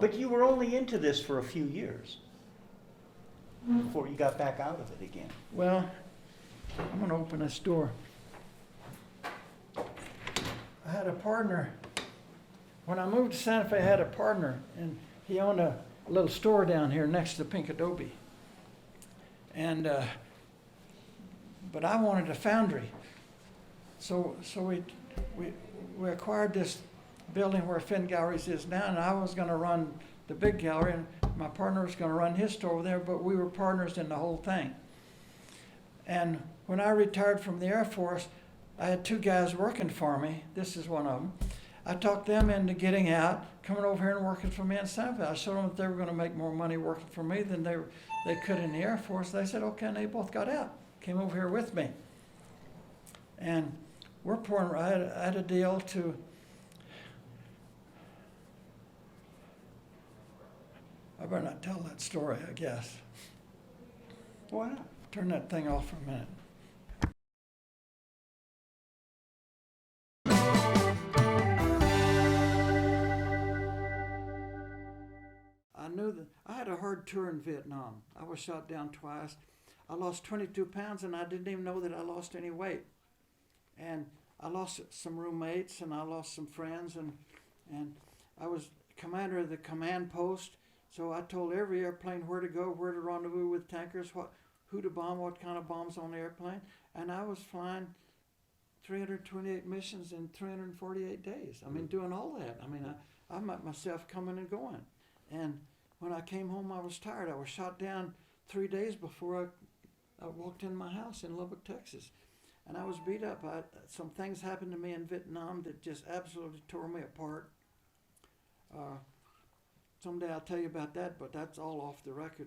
But you were only into this for a few years before you got back out of it again. Well, I'm going to open this door. I had a partner. When I moved to Santa Fe, I had a partner, and he owned a little store down here next to Pink Adobe. And but I wanted a foundry, so we acquired this building where Fenn Galleries is now, and I was going to run the big gallery, and my partner was going to run his store over there, but we were partners in the whole thing. And when I retired from the Air Force, I had two guys working for me. This is one of them. I talked them into getting out, coming over here and working for me in Santa Fe. I showed them that they were going to make more money working for me than they could in the Air Force. They said, okay, and they both got out, came over here with me. And we're pouring, I had a deal to, I better not tell that story, I guess. Why not? Turn that thing off for a minute. I knew that I had a hard tour in Vietnam. I was shot down twice. I lost 22 pounds, and I didn't even know that I lost any weight. And I lost some roommates, and I lost some friends, and I was commander of the command post. So I told every airplane where to go, where to rendezvous with tankers, who to bomb, what kind of bombs on the airplane. And I was flying 328 missions in 348 days. I mean, doing all that. I mean, I met myself coming and going. And when I came home, I was tired. I was shot down 3 days before I walked in my house in Lubbock, Texas. And I was beat up. Some things happened to me in Vietnam that just absolutely tore me apart. Someday I'll tell you about that, but that's all off the record.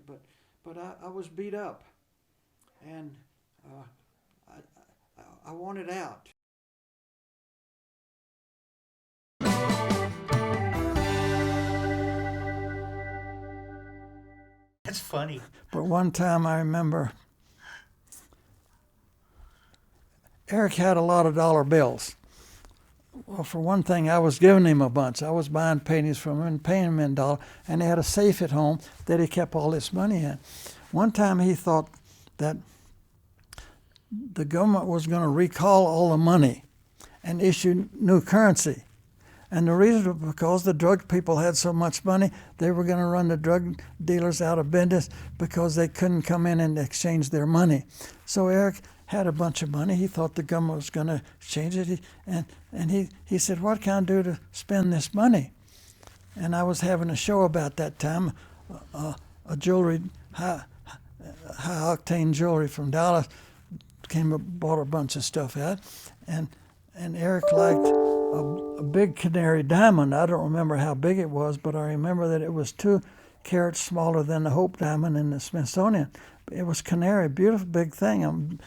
But I was beat up, and I wanted out. That's funny. But one time I remember Eric had a lot of dollar bills. Well, for one thing, I was giving him a bunch. I was buying pennies from him and paying him in dollars, and he had a safe at home that he kept all this money in. One time he thought that the government was going to recall all the money and issue new currency. And the reason was because the drug people had so much money, they were going to run the drug dealers out of business because they couldn't come in and exchange their money. So Eric had a bunch of money. He thought the government was going to change it. And he said, what can I do to spend this money? And I was having a show about that time, a jewelry, high-octane jewelry from Dallas. Bought a bunch of stuff out. And Eric liked a a big canary diamond. I don't remember how big it was, but I remember that it was 2 carats smaller than the Hope diamond in the Smithsonian. It was canary, beautiful big thing,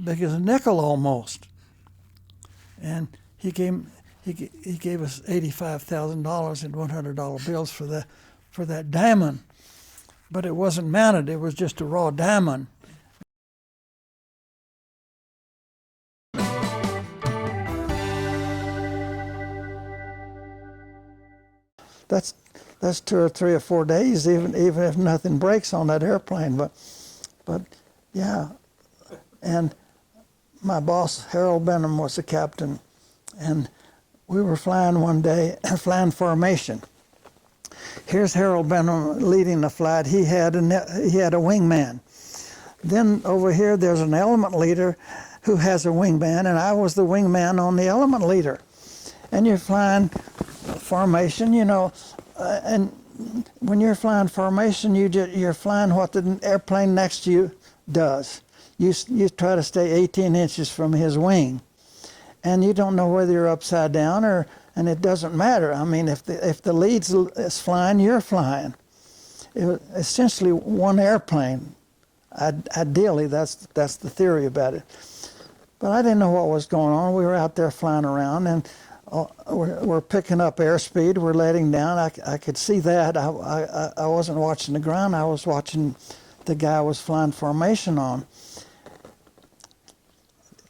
big as a nickel almost. And he gave us $85,000 in $100 bills for that diamond, but it wasn't mounted. It was just a raw diamond. That's 2 or 3 or 4 days, even if nothing breaks on that airplane. But yeah, and my boss Harold Benham was the captain, and we were flying one day, flying formation. Here's Harold Benham leading the flight. He had a wingman. Then over here there's an element leader who has a wingman, and I was the wingman on the element leader. And you're flying formation, and when you're flying formation, you're flying what the airplane next to you does. You try to stay 18 inches from his wing, and you don't know whether you're upside down and it doesn't matter. I mean, if the lead is flying, you're flying. It was essentially one airplane. Ideally, that's the theory about it. But I didn't know what was going on. We were out there flying around, and we're picking up airspeed. We're letting down. I could see that. I wasn't watching the ground. I was watching the guy was flying formation on.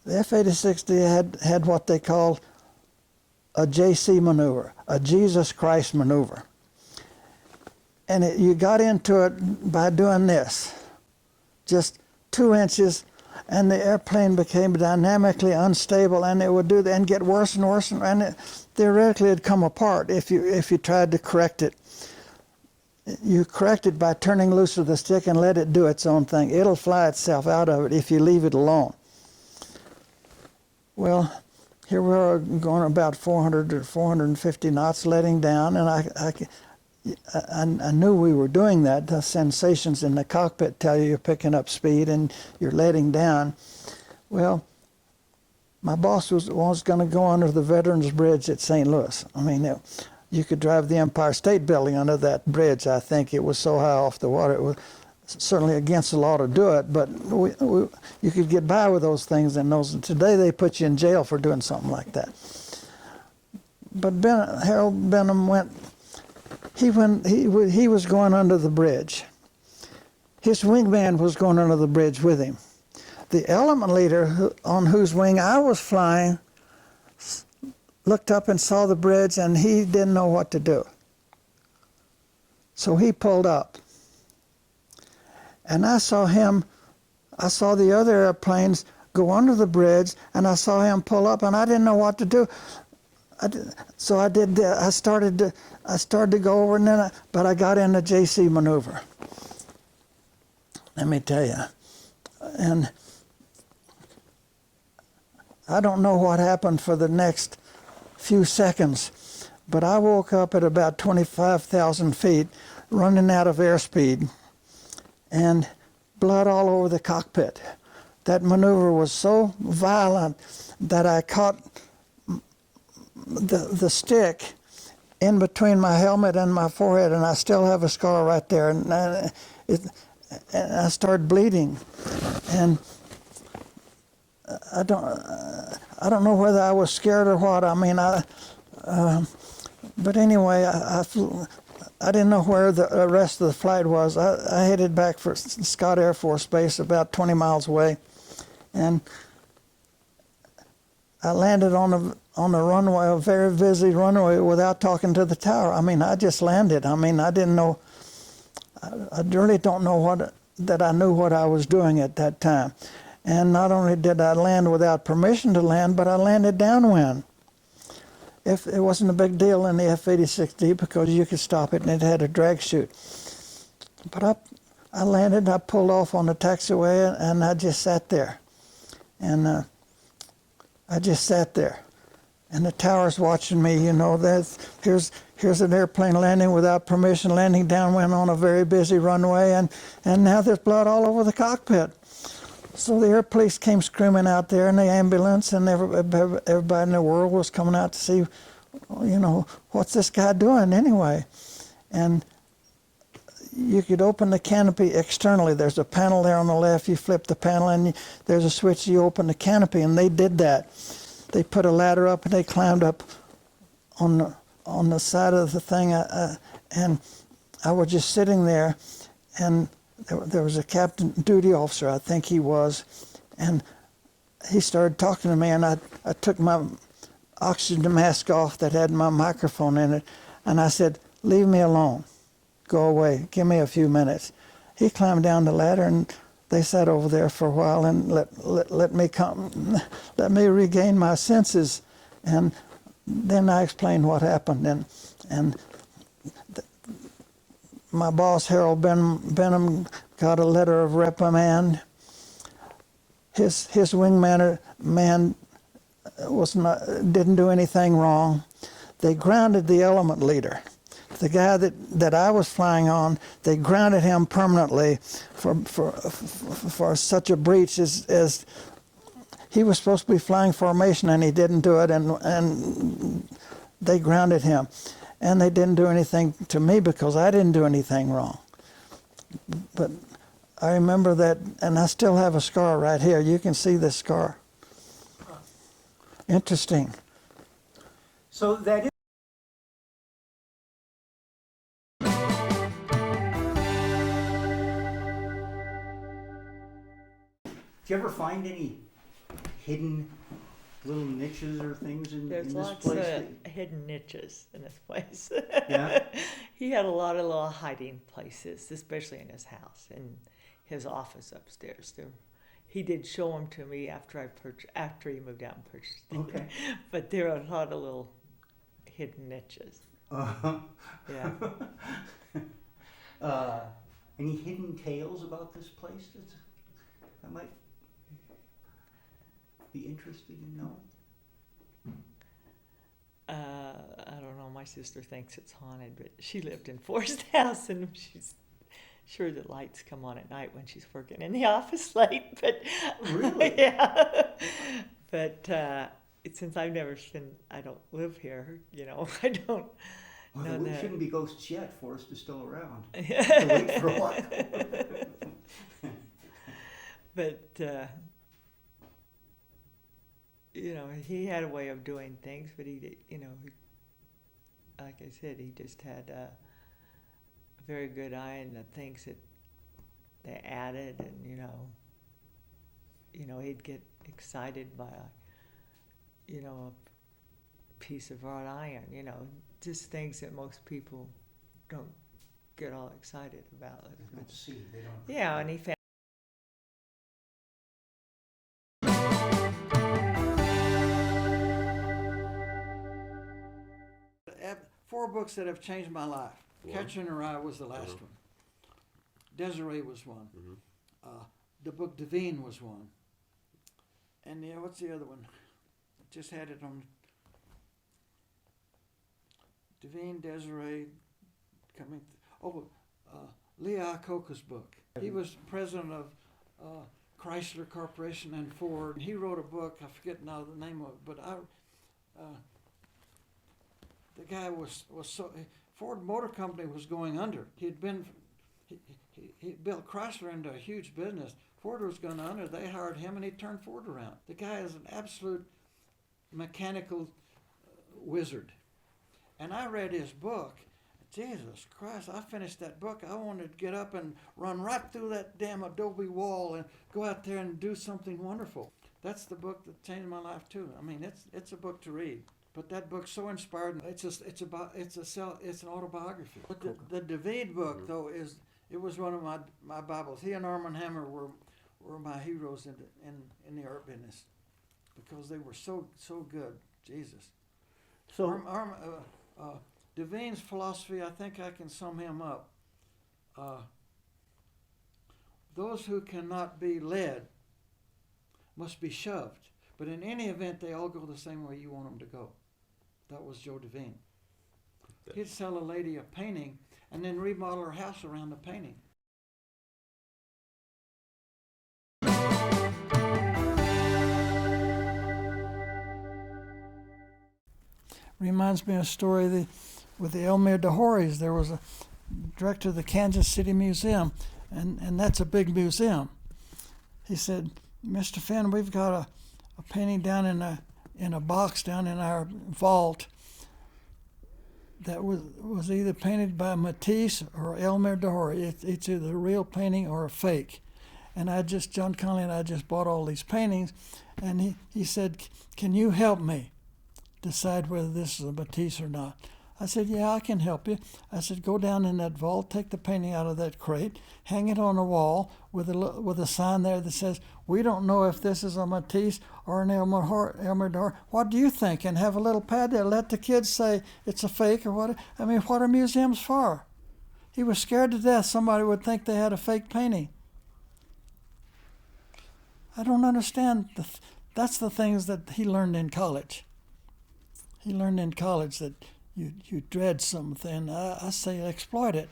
The F-86D had what they call a JC maneuver, a Jesus Christ maneuver. And you got into it by doing this, just 2 inches, and the airplane became dynamically unstable, and it would do that and get worse and worse, and it theoretically it'd come apart if you tried to correct it. You correct it by turning loose of the stick and let it do its own thing. It'll fly itself out of it if you leave it alone. Well, here we are going about 400 or 450 knots, letting down, and I knew we were doing that. The sensations in the cockpit tell you you're picking up speed and you're letting down. Well, my boss was going to go under the Veterans Bridge at St. Louis. I mean, you could drive the Empire State Building under that bridge. I think it was so high off the water. It was certainly against the law to do it, but you could get by with those things. And today they put you in jail for doing something like that. But Harold Benham went. He was going under the bridge. His wingman was going under the bridge with him. The element leader on whose wing I was flying looked up and saw the bridge, and he didn't know what to do. So he pulled up. And I saw the other airplanes go under the bridge, and I saw him pull up, and I didn't know what to do. So I did. I started to go over, and but I got in the JC maneuver. Let me tell you, and I don't know what happened for the next few seconds, but I woke up at about 25,000 feet, running out of airspeed, and blood all over the cockpit. That maneuver was so violent that I caught the stick in between my helmet and my forehead, and I still have a scar right there. And I started bleeding, and I don't know whether I was scared or what. I mean, but anyway, I didn't know where the rest of the flight was. I headed back for Scott Air Force Base, about 20 miles away, and I landed on a runway, a very busy runway, without talking to the tower. I mean, I just landed. I mean, I didn't know. I really don't know that I knew what I was doing at that time. And not only did I land without permission to land, but I landed downwind. If it wasn't a big deal in the F-86D because you could stop it and it had a drag chute. But I landed, I pulled off on the taxiway, and I just sat there. And I just sat there. And the tower's watching me, here's an airplane landing without permission, landing downwind on a very busy runway, and now there's blood all over the cockpit. So the air police came screaming out there, and the ambulance, and everybody in the world was coming out to see, you know, what's this guy doing anyway? And you could open the canopy externally. There's a panel there on the left. You flip the panel, and there's a switch. You open the canopy, and they did that. They put a ladder up, and they climbed up on the side of the thing, and I was just sitting there, and there was a captain duty officer, I think he was, and he started talking to me, and I took my oxygen mask off that had my microphone in it, and I said, "Leave me alone. Go away. Give me a few minutes." He climbed down the ladder, and they sat over there for a while and let me regain my senses, and then I explained what happened, and my boss, Harold Benham, got a letter of reprimand. His wingman didn't do anything wrong. They grounded the element leader. The guy that I was flying on, they grounded him permanently for such a breach as he was supposed to be flying formation, and he didn't do it, and they grounded him. And they didn't do anything to me because I didn't do anything wrong. But I remember that, and I still have a scar right here. You can see this scar. Interesting. So that is. Do you ever find any hidden little niches or things in There's this lots place? of hidden niches in this place. Yeah? He had a lot of little hiding places, especially in his house and his office upstairs. He did show them to me after he moved out and purchased them. Okay. But there are a lot of little hidden niches. Uh-huh. Yeah. Any hidden tales about this place that might be interested in knowing? I don't know. My sister thinks it's haunted, but she lived in Forrest House, and she's sure the lights come on at night when she's working in the office late. But Really? yeah. But since I don't live here. I don't Well, know there that. shouldn't be ghosts yet. Forrest is still around. To wait for a while. But he had a way of doing things, but like I said, he just had a very good eye in the things that they added, and he'd get excited by a piece of wrought iron, just things that most people don't get all excited about. They don't see. They don't. Yeah, and he found. Four books that have changed my life. Catcher in the Rye was the last one. Desiree was one. The book Devine was one. And what's the other one? Just had it on. Devine, Desiree, Lee Iacocca's book. He was president of Chrysler Corporation and Ford. He wrote a book, I forget now the name of it, but the guy was so. Ford Motor Company was going under. He built Chrysler into a huge business. Ford was going under. They hired him, and he turned Ford around. The guy is an absolute mechanical wizard. And I read his book. Jesus Christ, I finished that book. I wanted to get up and run right through that damn adobe wall and go out there and do something wonderful. That's the book that changed my life too. I mean, it's a book to read. But that book's so inspired. It's an autobiography. But the David book though it was one of my Bibles. He and Armand Hammer were my heroes in the art business because they were so good. Jesus. So Devine's philosophy, I think I can sum him up. Those who cannot be led must be shoved. But in any event, they all go the same way you want them to go. That was Joe Devine. He'd sell a lady a painting and then remodel her house around the painting. reminds me of a story with the Elmyr de Horys. There was a director of the Kansas City Museum, and that's a big museum. He said, "Mr. Fenn, we've got a painting down in a box down in our vault that was either painted by Matisse or Elmyr de Hory. It's either a real painting or a fake." And John Connolly and I just bought all these paintings, and he said, "Can you help me decide whether this is a Matisse or not?" I said, "Yeah, I can help you." I said, "Go down in that vault, take the painting out of that crate, hang it on a wall with a sign there that says, 'We don't know if this is a Matisse or an Elmyr de Hory. What do you think?' And have a little pad there. Let the kids say it's a fake or what. I mean, what are museums for?" He was scared to death somebody would think they had a fake painting. I don't understand. That's the things that he learned in college. He learned in college that you dread something. I say exploit it.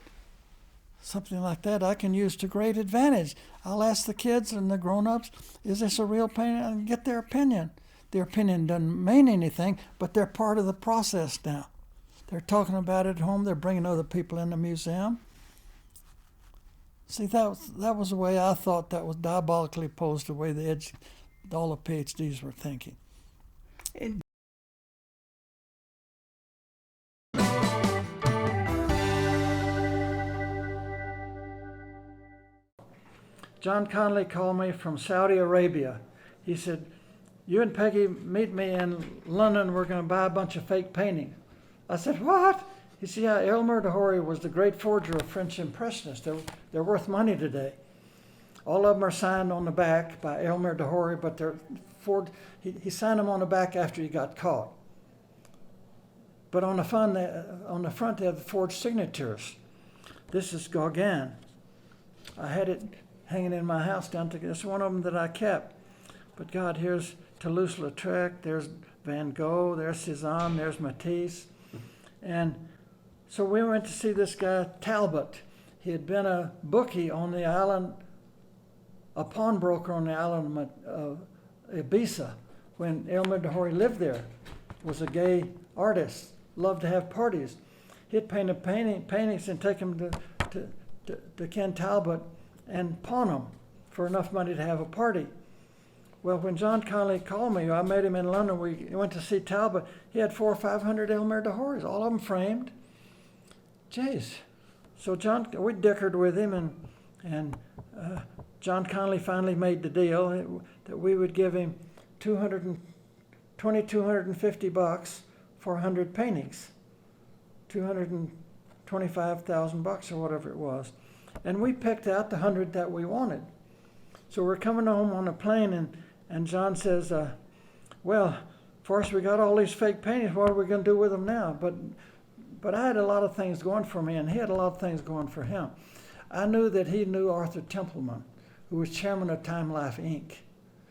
Something like that I can use to great advantage. I'll ask the kids and the grown-ups, "Is this a real painting?" and get their opinion. Their opinion doesn't mean anything, but they're part of the process now. They're talking about it at home. They're bringing other people in the museum. See, that was the way I thought that was diabolically opposed to the way all the PhDs were thinking. And John Connolly called me from Saudi Arabia. He said, "You and Peggy meet me in London. We're going to buy a bunch of fake paintings." I said, "What?" He said, "Yeah, Elmyr de Hory was the great forger of French Impressionists. They're worth money today. All of them are signed on the back by Elmyr de Hory, but he signed them on the back after he got caught. But on the front they have the forged signatures. This is Gauguin. I had it hanging in my house down to this one of them that I kept. But God, here's Toulouse-Lautrec, there's Van Gogh, there's Cézanne, there's Matisse. And so we went to see this guy, Talbot. He had been a bookie on the island, a pawnbroker on the island of Ibiza when Elmyr de Hory lived there. Was a gay artist, loved to have parties. He'd paint paintings and take them to Ken Talbot and pawn them for enough money to have a party. Well, when John Connolly called me, I met him in London. We went to see Talbot. He had 400 or 500 Elmyr de Horys, all of them framed. Jeez. So we dickered with him, and John Connolly finally made the deal that we would give him $2,250 for 100 paintings, $225,000 or whatever it was. And we picked out the 100 that we wanted. So we're coming home on a plane, and John says, "Well, Forrest, we got all these fake paintings. What are we going to do with them now?" But I had a lot of things going for me, and he had a lot of things going for him. I knew that he knew Arthur Templeman, who was chairman of Time Life, Inc.,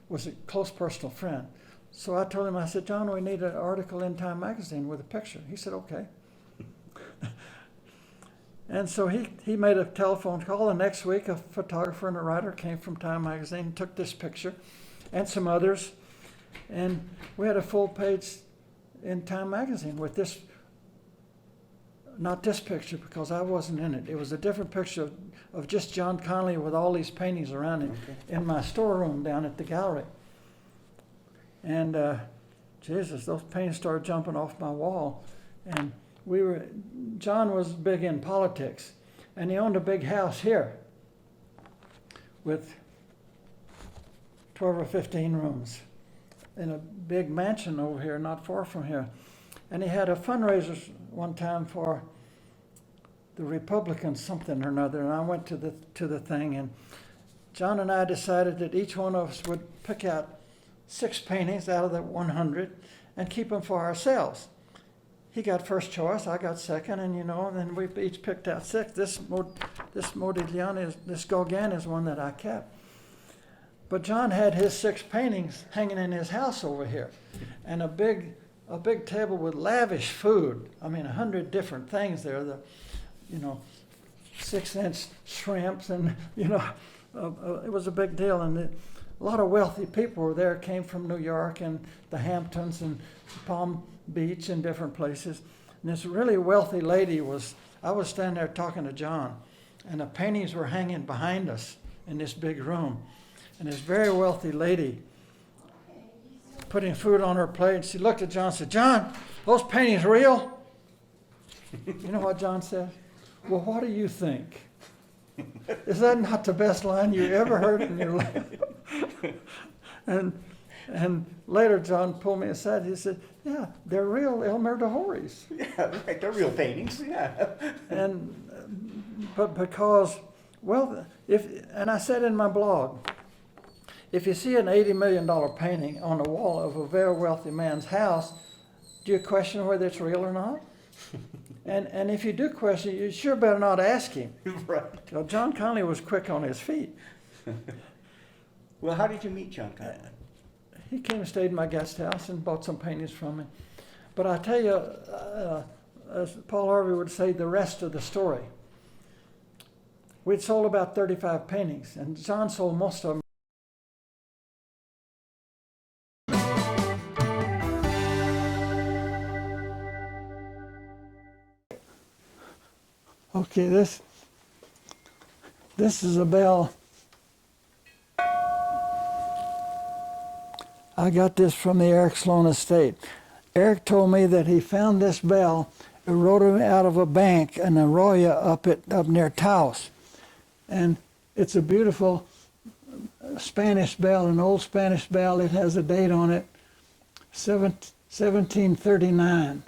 was a close personal friend. So I told him, I said, "John, we need an article in Time magazine with a picture." He said, "Okay." And so he made a telephone call. The next week, a photographer and a writer came from Time magazine and took this picture and some others. And we had a full page in Time magazine with this, not this picture because I wasn't in it. It was a different picture of just John Connolly with all these paintings around him in my storeroom down at the gallery. And Jesus, those paintings started jumping off my wall. And John was big in politics, and he owned a big house here with 12 or 15 rooms in a big mansion over here, not far from here. And he had a fundraiser one time for the Republicans, something or another, and I went to the thing, and John and I decided that each one of us would pick out 6 paintings out of the 100 and keep them for ourselves. He got first choice, I got second, and then we each picked out 6. This Gauguin is one that I kept. But John had his 6 paintings hanging in his house over here, and a big table with lavish food. I mean, 100 different things there. 6-inch shrimps, and it was a big deal. And a lot of wealthy people were there, came from New York and the Hamptons and Palm Beach and different places. And this really wealthy lady I was standing there talking to John, and the paintings were hanging behind us in this big room. And this very wealthy lady putting food on her plate, and she looked at John and said, "John, those paintings real?" You know what John said? "Well, what do you think?" Is that not the best line you ever heard in your life? And later John pulled me aside. He said, "Yeah, they're real Elmyr de Horys." Yeah, right. They're real paintings. Yeah. But because, well, and I said in my blog, if you see an $80 million painting on the wall of a very wealthy man's house, do you question whether it's real or not? And if you do question, you sure better not ask him. Right. So John Conley was quick on his feet. Well, how did you meet John Conley? He came and stayed in my guest house and bought some paintings from me. But I tell you, as Paul Harvey would say, the rest of the story. We'd sold about 35 paintings, and John sold most of them. Okay, this is a bell. I got this from the Eric Sloan estate. Eric told me that he found this bell eroded out of a bank in Arroyo up near Taos. And it's a beautiful Spanish bell, an old Spanish bell. It has a date on it, 1739.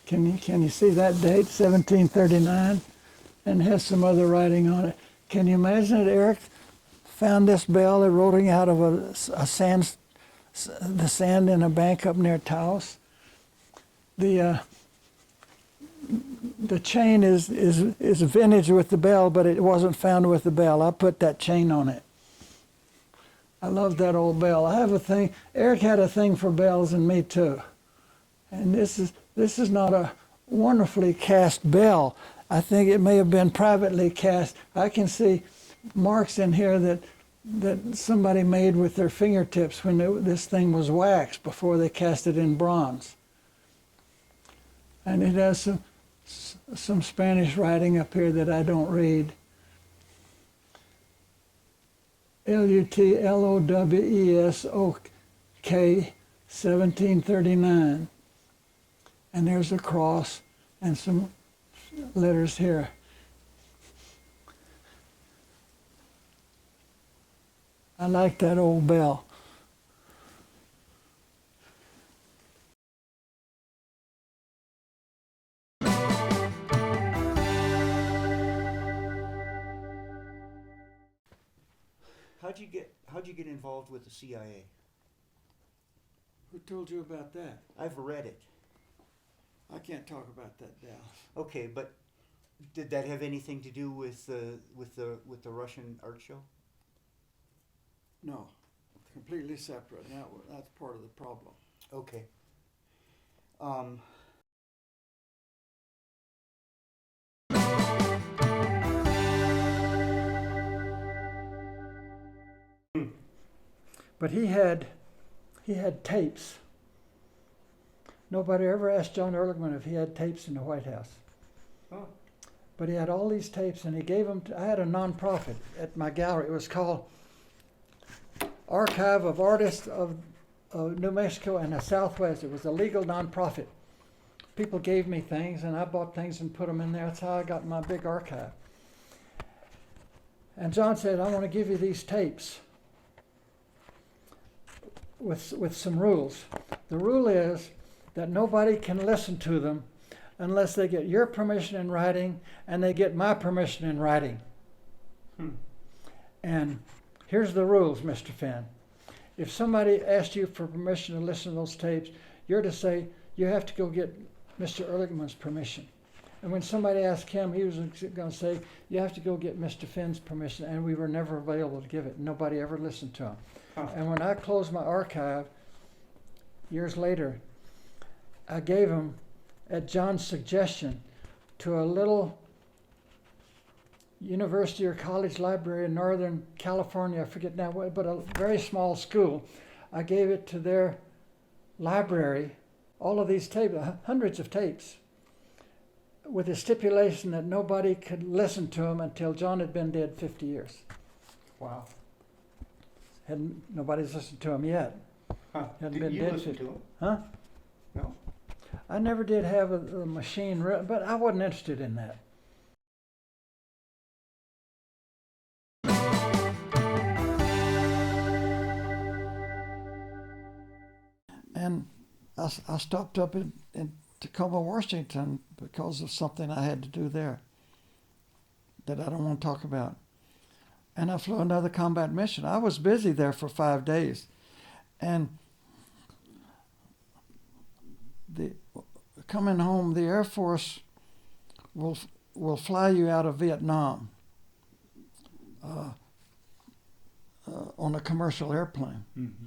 Can you see that date, 1739? And it has some other writing on it. Can you imagine it, Eric found this bell eroding out of the sand in a bank up near Taos? The chain is vintage with the bell, but it wasn't found with the bell. I put that chain on it. I love that old bell. I have a thing. Eric had a thing for bells, and me too. And this is not a wonderfully cast bell. I think it may have been privately cast. I can see marks in here that somebody made with their fingertips when this thing was waxed before they cast it in bronze. And it has some Spanish writing up here that I don't read. Lutlowesok, 1739. And there's a cross and some letters here. I like that old bell. How'd you get involved with the CIA? Who told you about that? I've read it. I can't talk about that now. Okay, but did that have anything to do with the Russian art show? No, completely separate. That's part of the problem. Okay. But he had tapes. Nobody ever asked John Ehrlichman if he had tapes in the White House. Oh. But he had all these tapes, and he gave them I had a nonprofit at my gallery. It was called Archive of Artists of New Mexico and the Southwest. It was a legal nonprofit. People gave me things, and I bought things and put them in there. That's how I got my big archive. And John said, "I want to give you these tapes with some rules. The rule is that nobody can listen to them unless they get your permission in writing and they get my permission in writing." And here's the rules, Mr. Fenn. If somebody asked you for permission to listen to those tapes, you're to say, you have to go get Mr. Ehrlichman's permission. And when somebody asked him, he was going to say, you have to go get Mr. Fenn's permission, and we were never available to give it. Nobody ever listened to him. And when I closed my archive, years later, I gave him, at John's suggestion, to a little university or college library in Northern California, I forget now, but a very small school. I gave it to their library, all of these tapes, hundreds of tapes, with the stipulation that nobody could listen to them until John had been dead 50 years. Wow. Nobody's listened to him yet. Huh. Hadn't Did been you dead listen 50. to him? Huh? No. I never did have a machine, but I wasn't interested in that. And I stopped up in Tacoma, Washington, because of something I had to do there that I don't want to talk about. And I flew another combat mission. I was busy there for 5 days. And coming home, the Air Force will fly you out of Vietnam on a commercial airplane. Mm-hmm.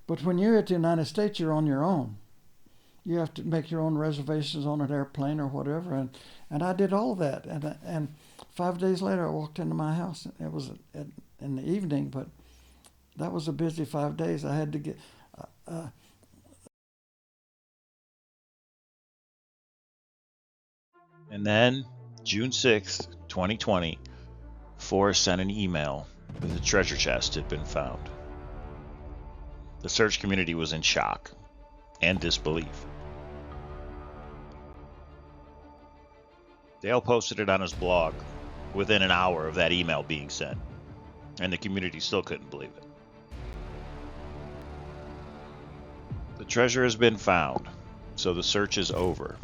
But when you're at the United States, you're on your own. You have to make your own reservations on an airplane or whatever. And I did all of that. And 5 days later, I walked into my house. It was in the evening, but that was a busy 5 days. I had to get... And then, June 6th, 2020, Forrest sent an email that the treasure chest had been found. The search community was in shock and disbelief. Dale posted it on his blog within an hour of that email being sent, and the community still couldn't believe it. The treasure has been found, so the search is over.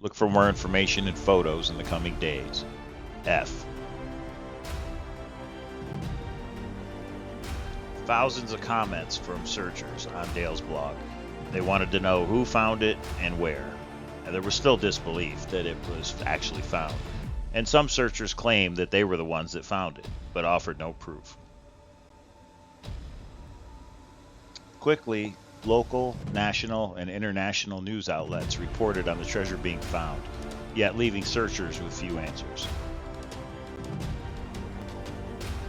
Look for more information and photos in the coming days. F. Thousands of comments from searchers on Dale's blog. They wanted to know who found it and where. And there was still disbelief that it was actually found. And some searchers claimed that they were the ones that found it, but offered no proof. Quickly, local, national, and international news outlets reported on the treasure being found, yet leaving searchers with few answers.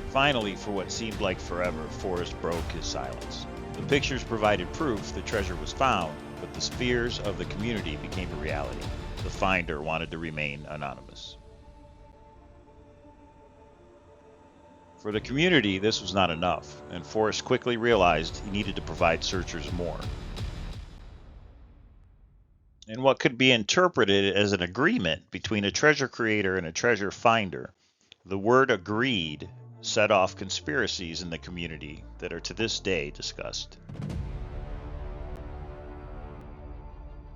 Finally, for what seemed like forever, Forrest broke his silence. The pictures provided proof the treasure was found, but the fears of the community became a reality. The finder wanted to remain anonymous. For the community, this was not enough, and Forrest quickly realized he needed to provide searchers more. In what could be interpreted as an agreement between a treasure creator and a treasure finder, the word agreed set off conspiracies in the community that are to this day discussed.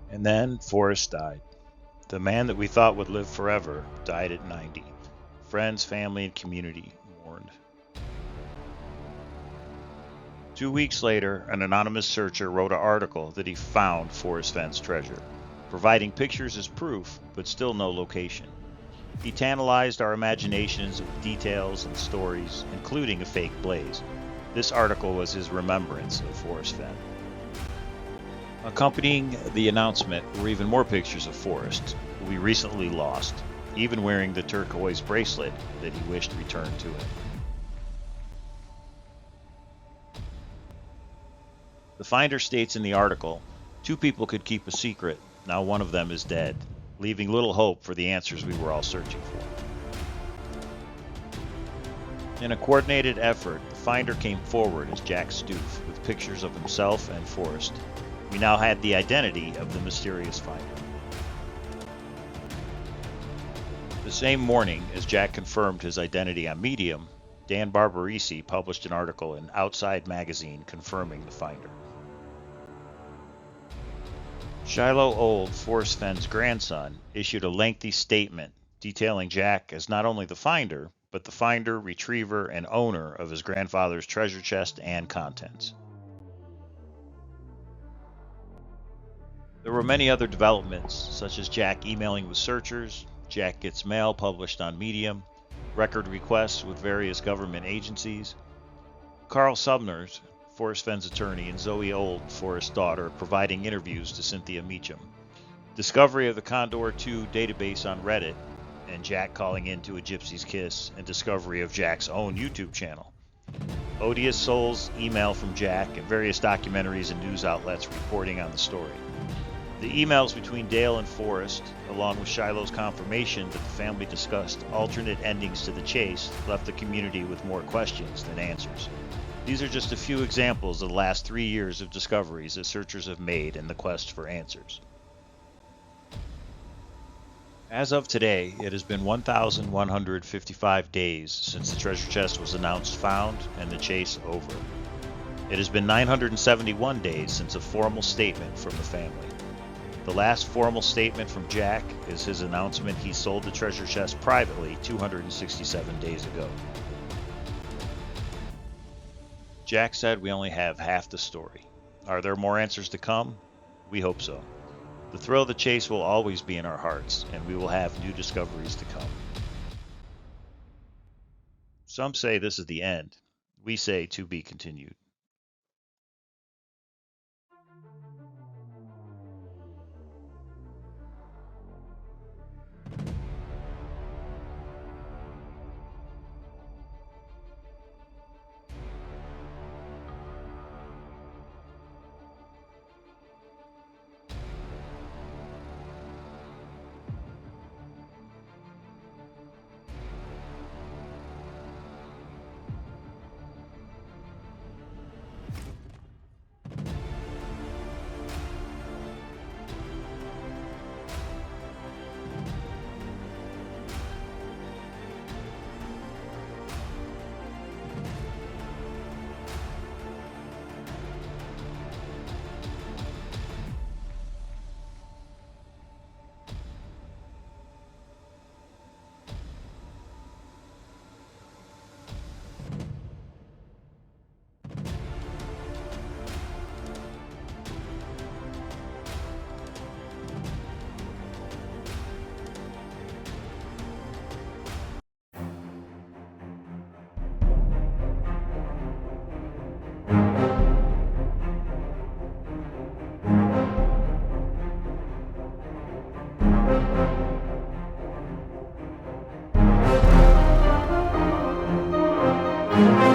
And then Forrest died. The man that we thought would live forever died at 90. Friends, family, and community mourned. 2 weeks later, an anonymous searcher wrote an article that he found Forrest Fenn's treasure, providing pictures as proof, but still no location. He tantalized our imaginations with details and stories, including a fake blaze. This article was his remembrance of Forrest Fenn. Accompanying the announcement were even more pictures of Forrest, who we recently lost, even wearing the turquoise bracelet that he wished returned to him. The finder states in the article, 2 people could keep a secret, now one of them is dead, leaving little hope for the answers we were all searching for. In a coordinated effort, the finder came forward as Jack Stoof with pictures of himself and Forrest. We now had the identity of the mysterious finder. The same morning, as Jack confirmed his identity on Medium, Dan Barbarisi published an article in Outside magazine confirming the finder. Shiloh Old, Forrest Fenn's grandson, issued a lengthy statement detailing Jack as not only the finder, but the finder, retriever, and owner of his grandfather's treasure chest and contents. There were many other developments, such as Jack emailing with searchers, Jack Gets Mail published on Medium, record requests with various government agencies. Carl Sumners, Forrest Fenn's attorney, and Zoe Old, Forrest's daughter, providing interviews to Cynthia Meacham. Discovery of the Condor 2 database on Reddit, and Jack calling into A Gypsy's Kiss, and discovery of Jack's own YouTube channel. Odious Souls, email from Jack, and various documentaries and news outlets reporting on the story. The emails between Dale and Forrest, along with Shiloh's confirmation that the family discussed alternate endings to the chase, left the community with more questions than answers. These are just a few examples of the last 3 years of discoveries that searchers have made in the quest for answers. As of today, it has been 1,155 days since the treasure chest was announced found and the chase over. It has been 971 days since a formal statement from the family. The last formal statement from Jack is his announcement he sold the treasure chest privately 267 days ago. Jack said we only have half the story. Are there more answers to come? We hope so. The thrill of the chase will always be in our hearts, and we will have new discoveries to come. Some say this is the end. We say to be continued. Thank you.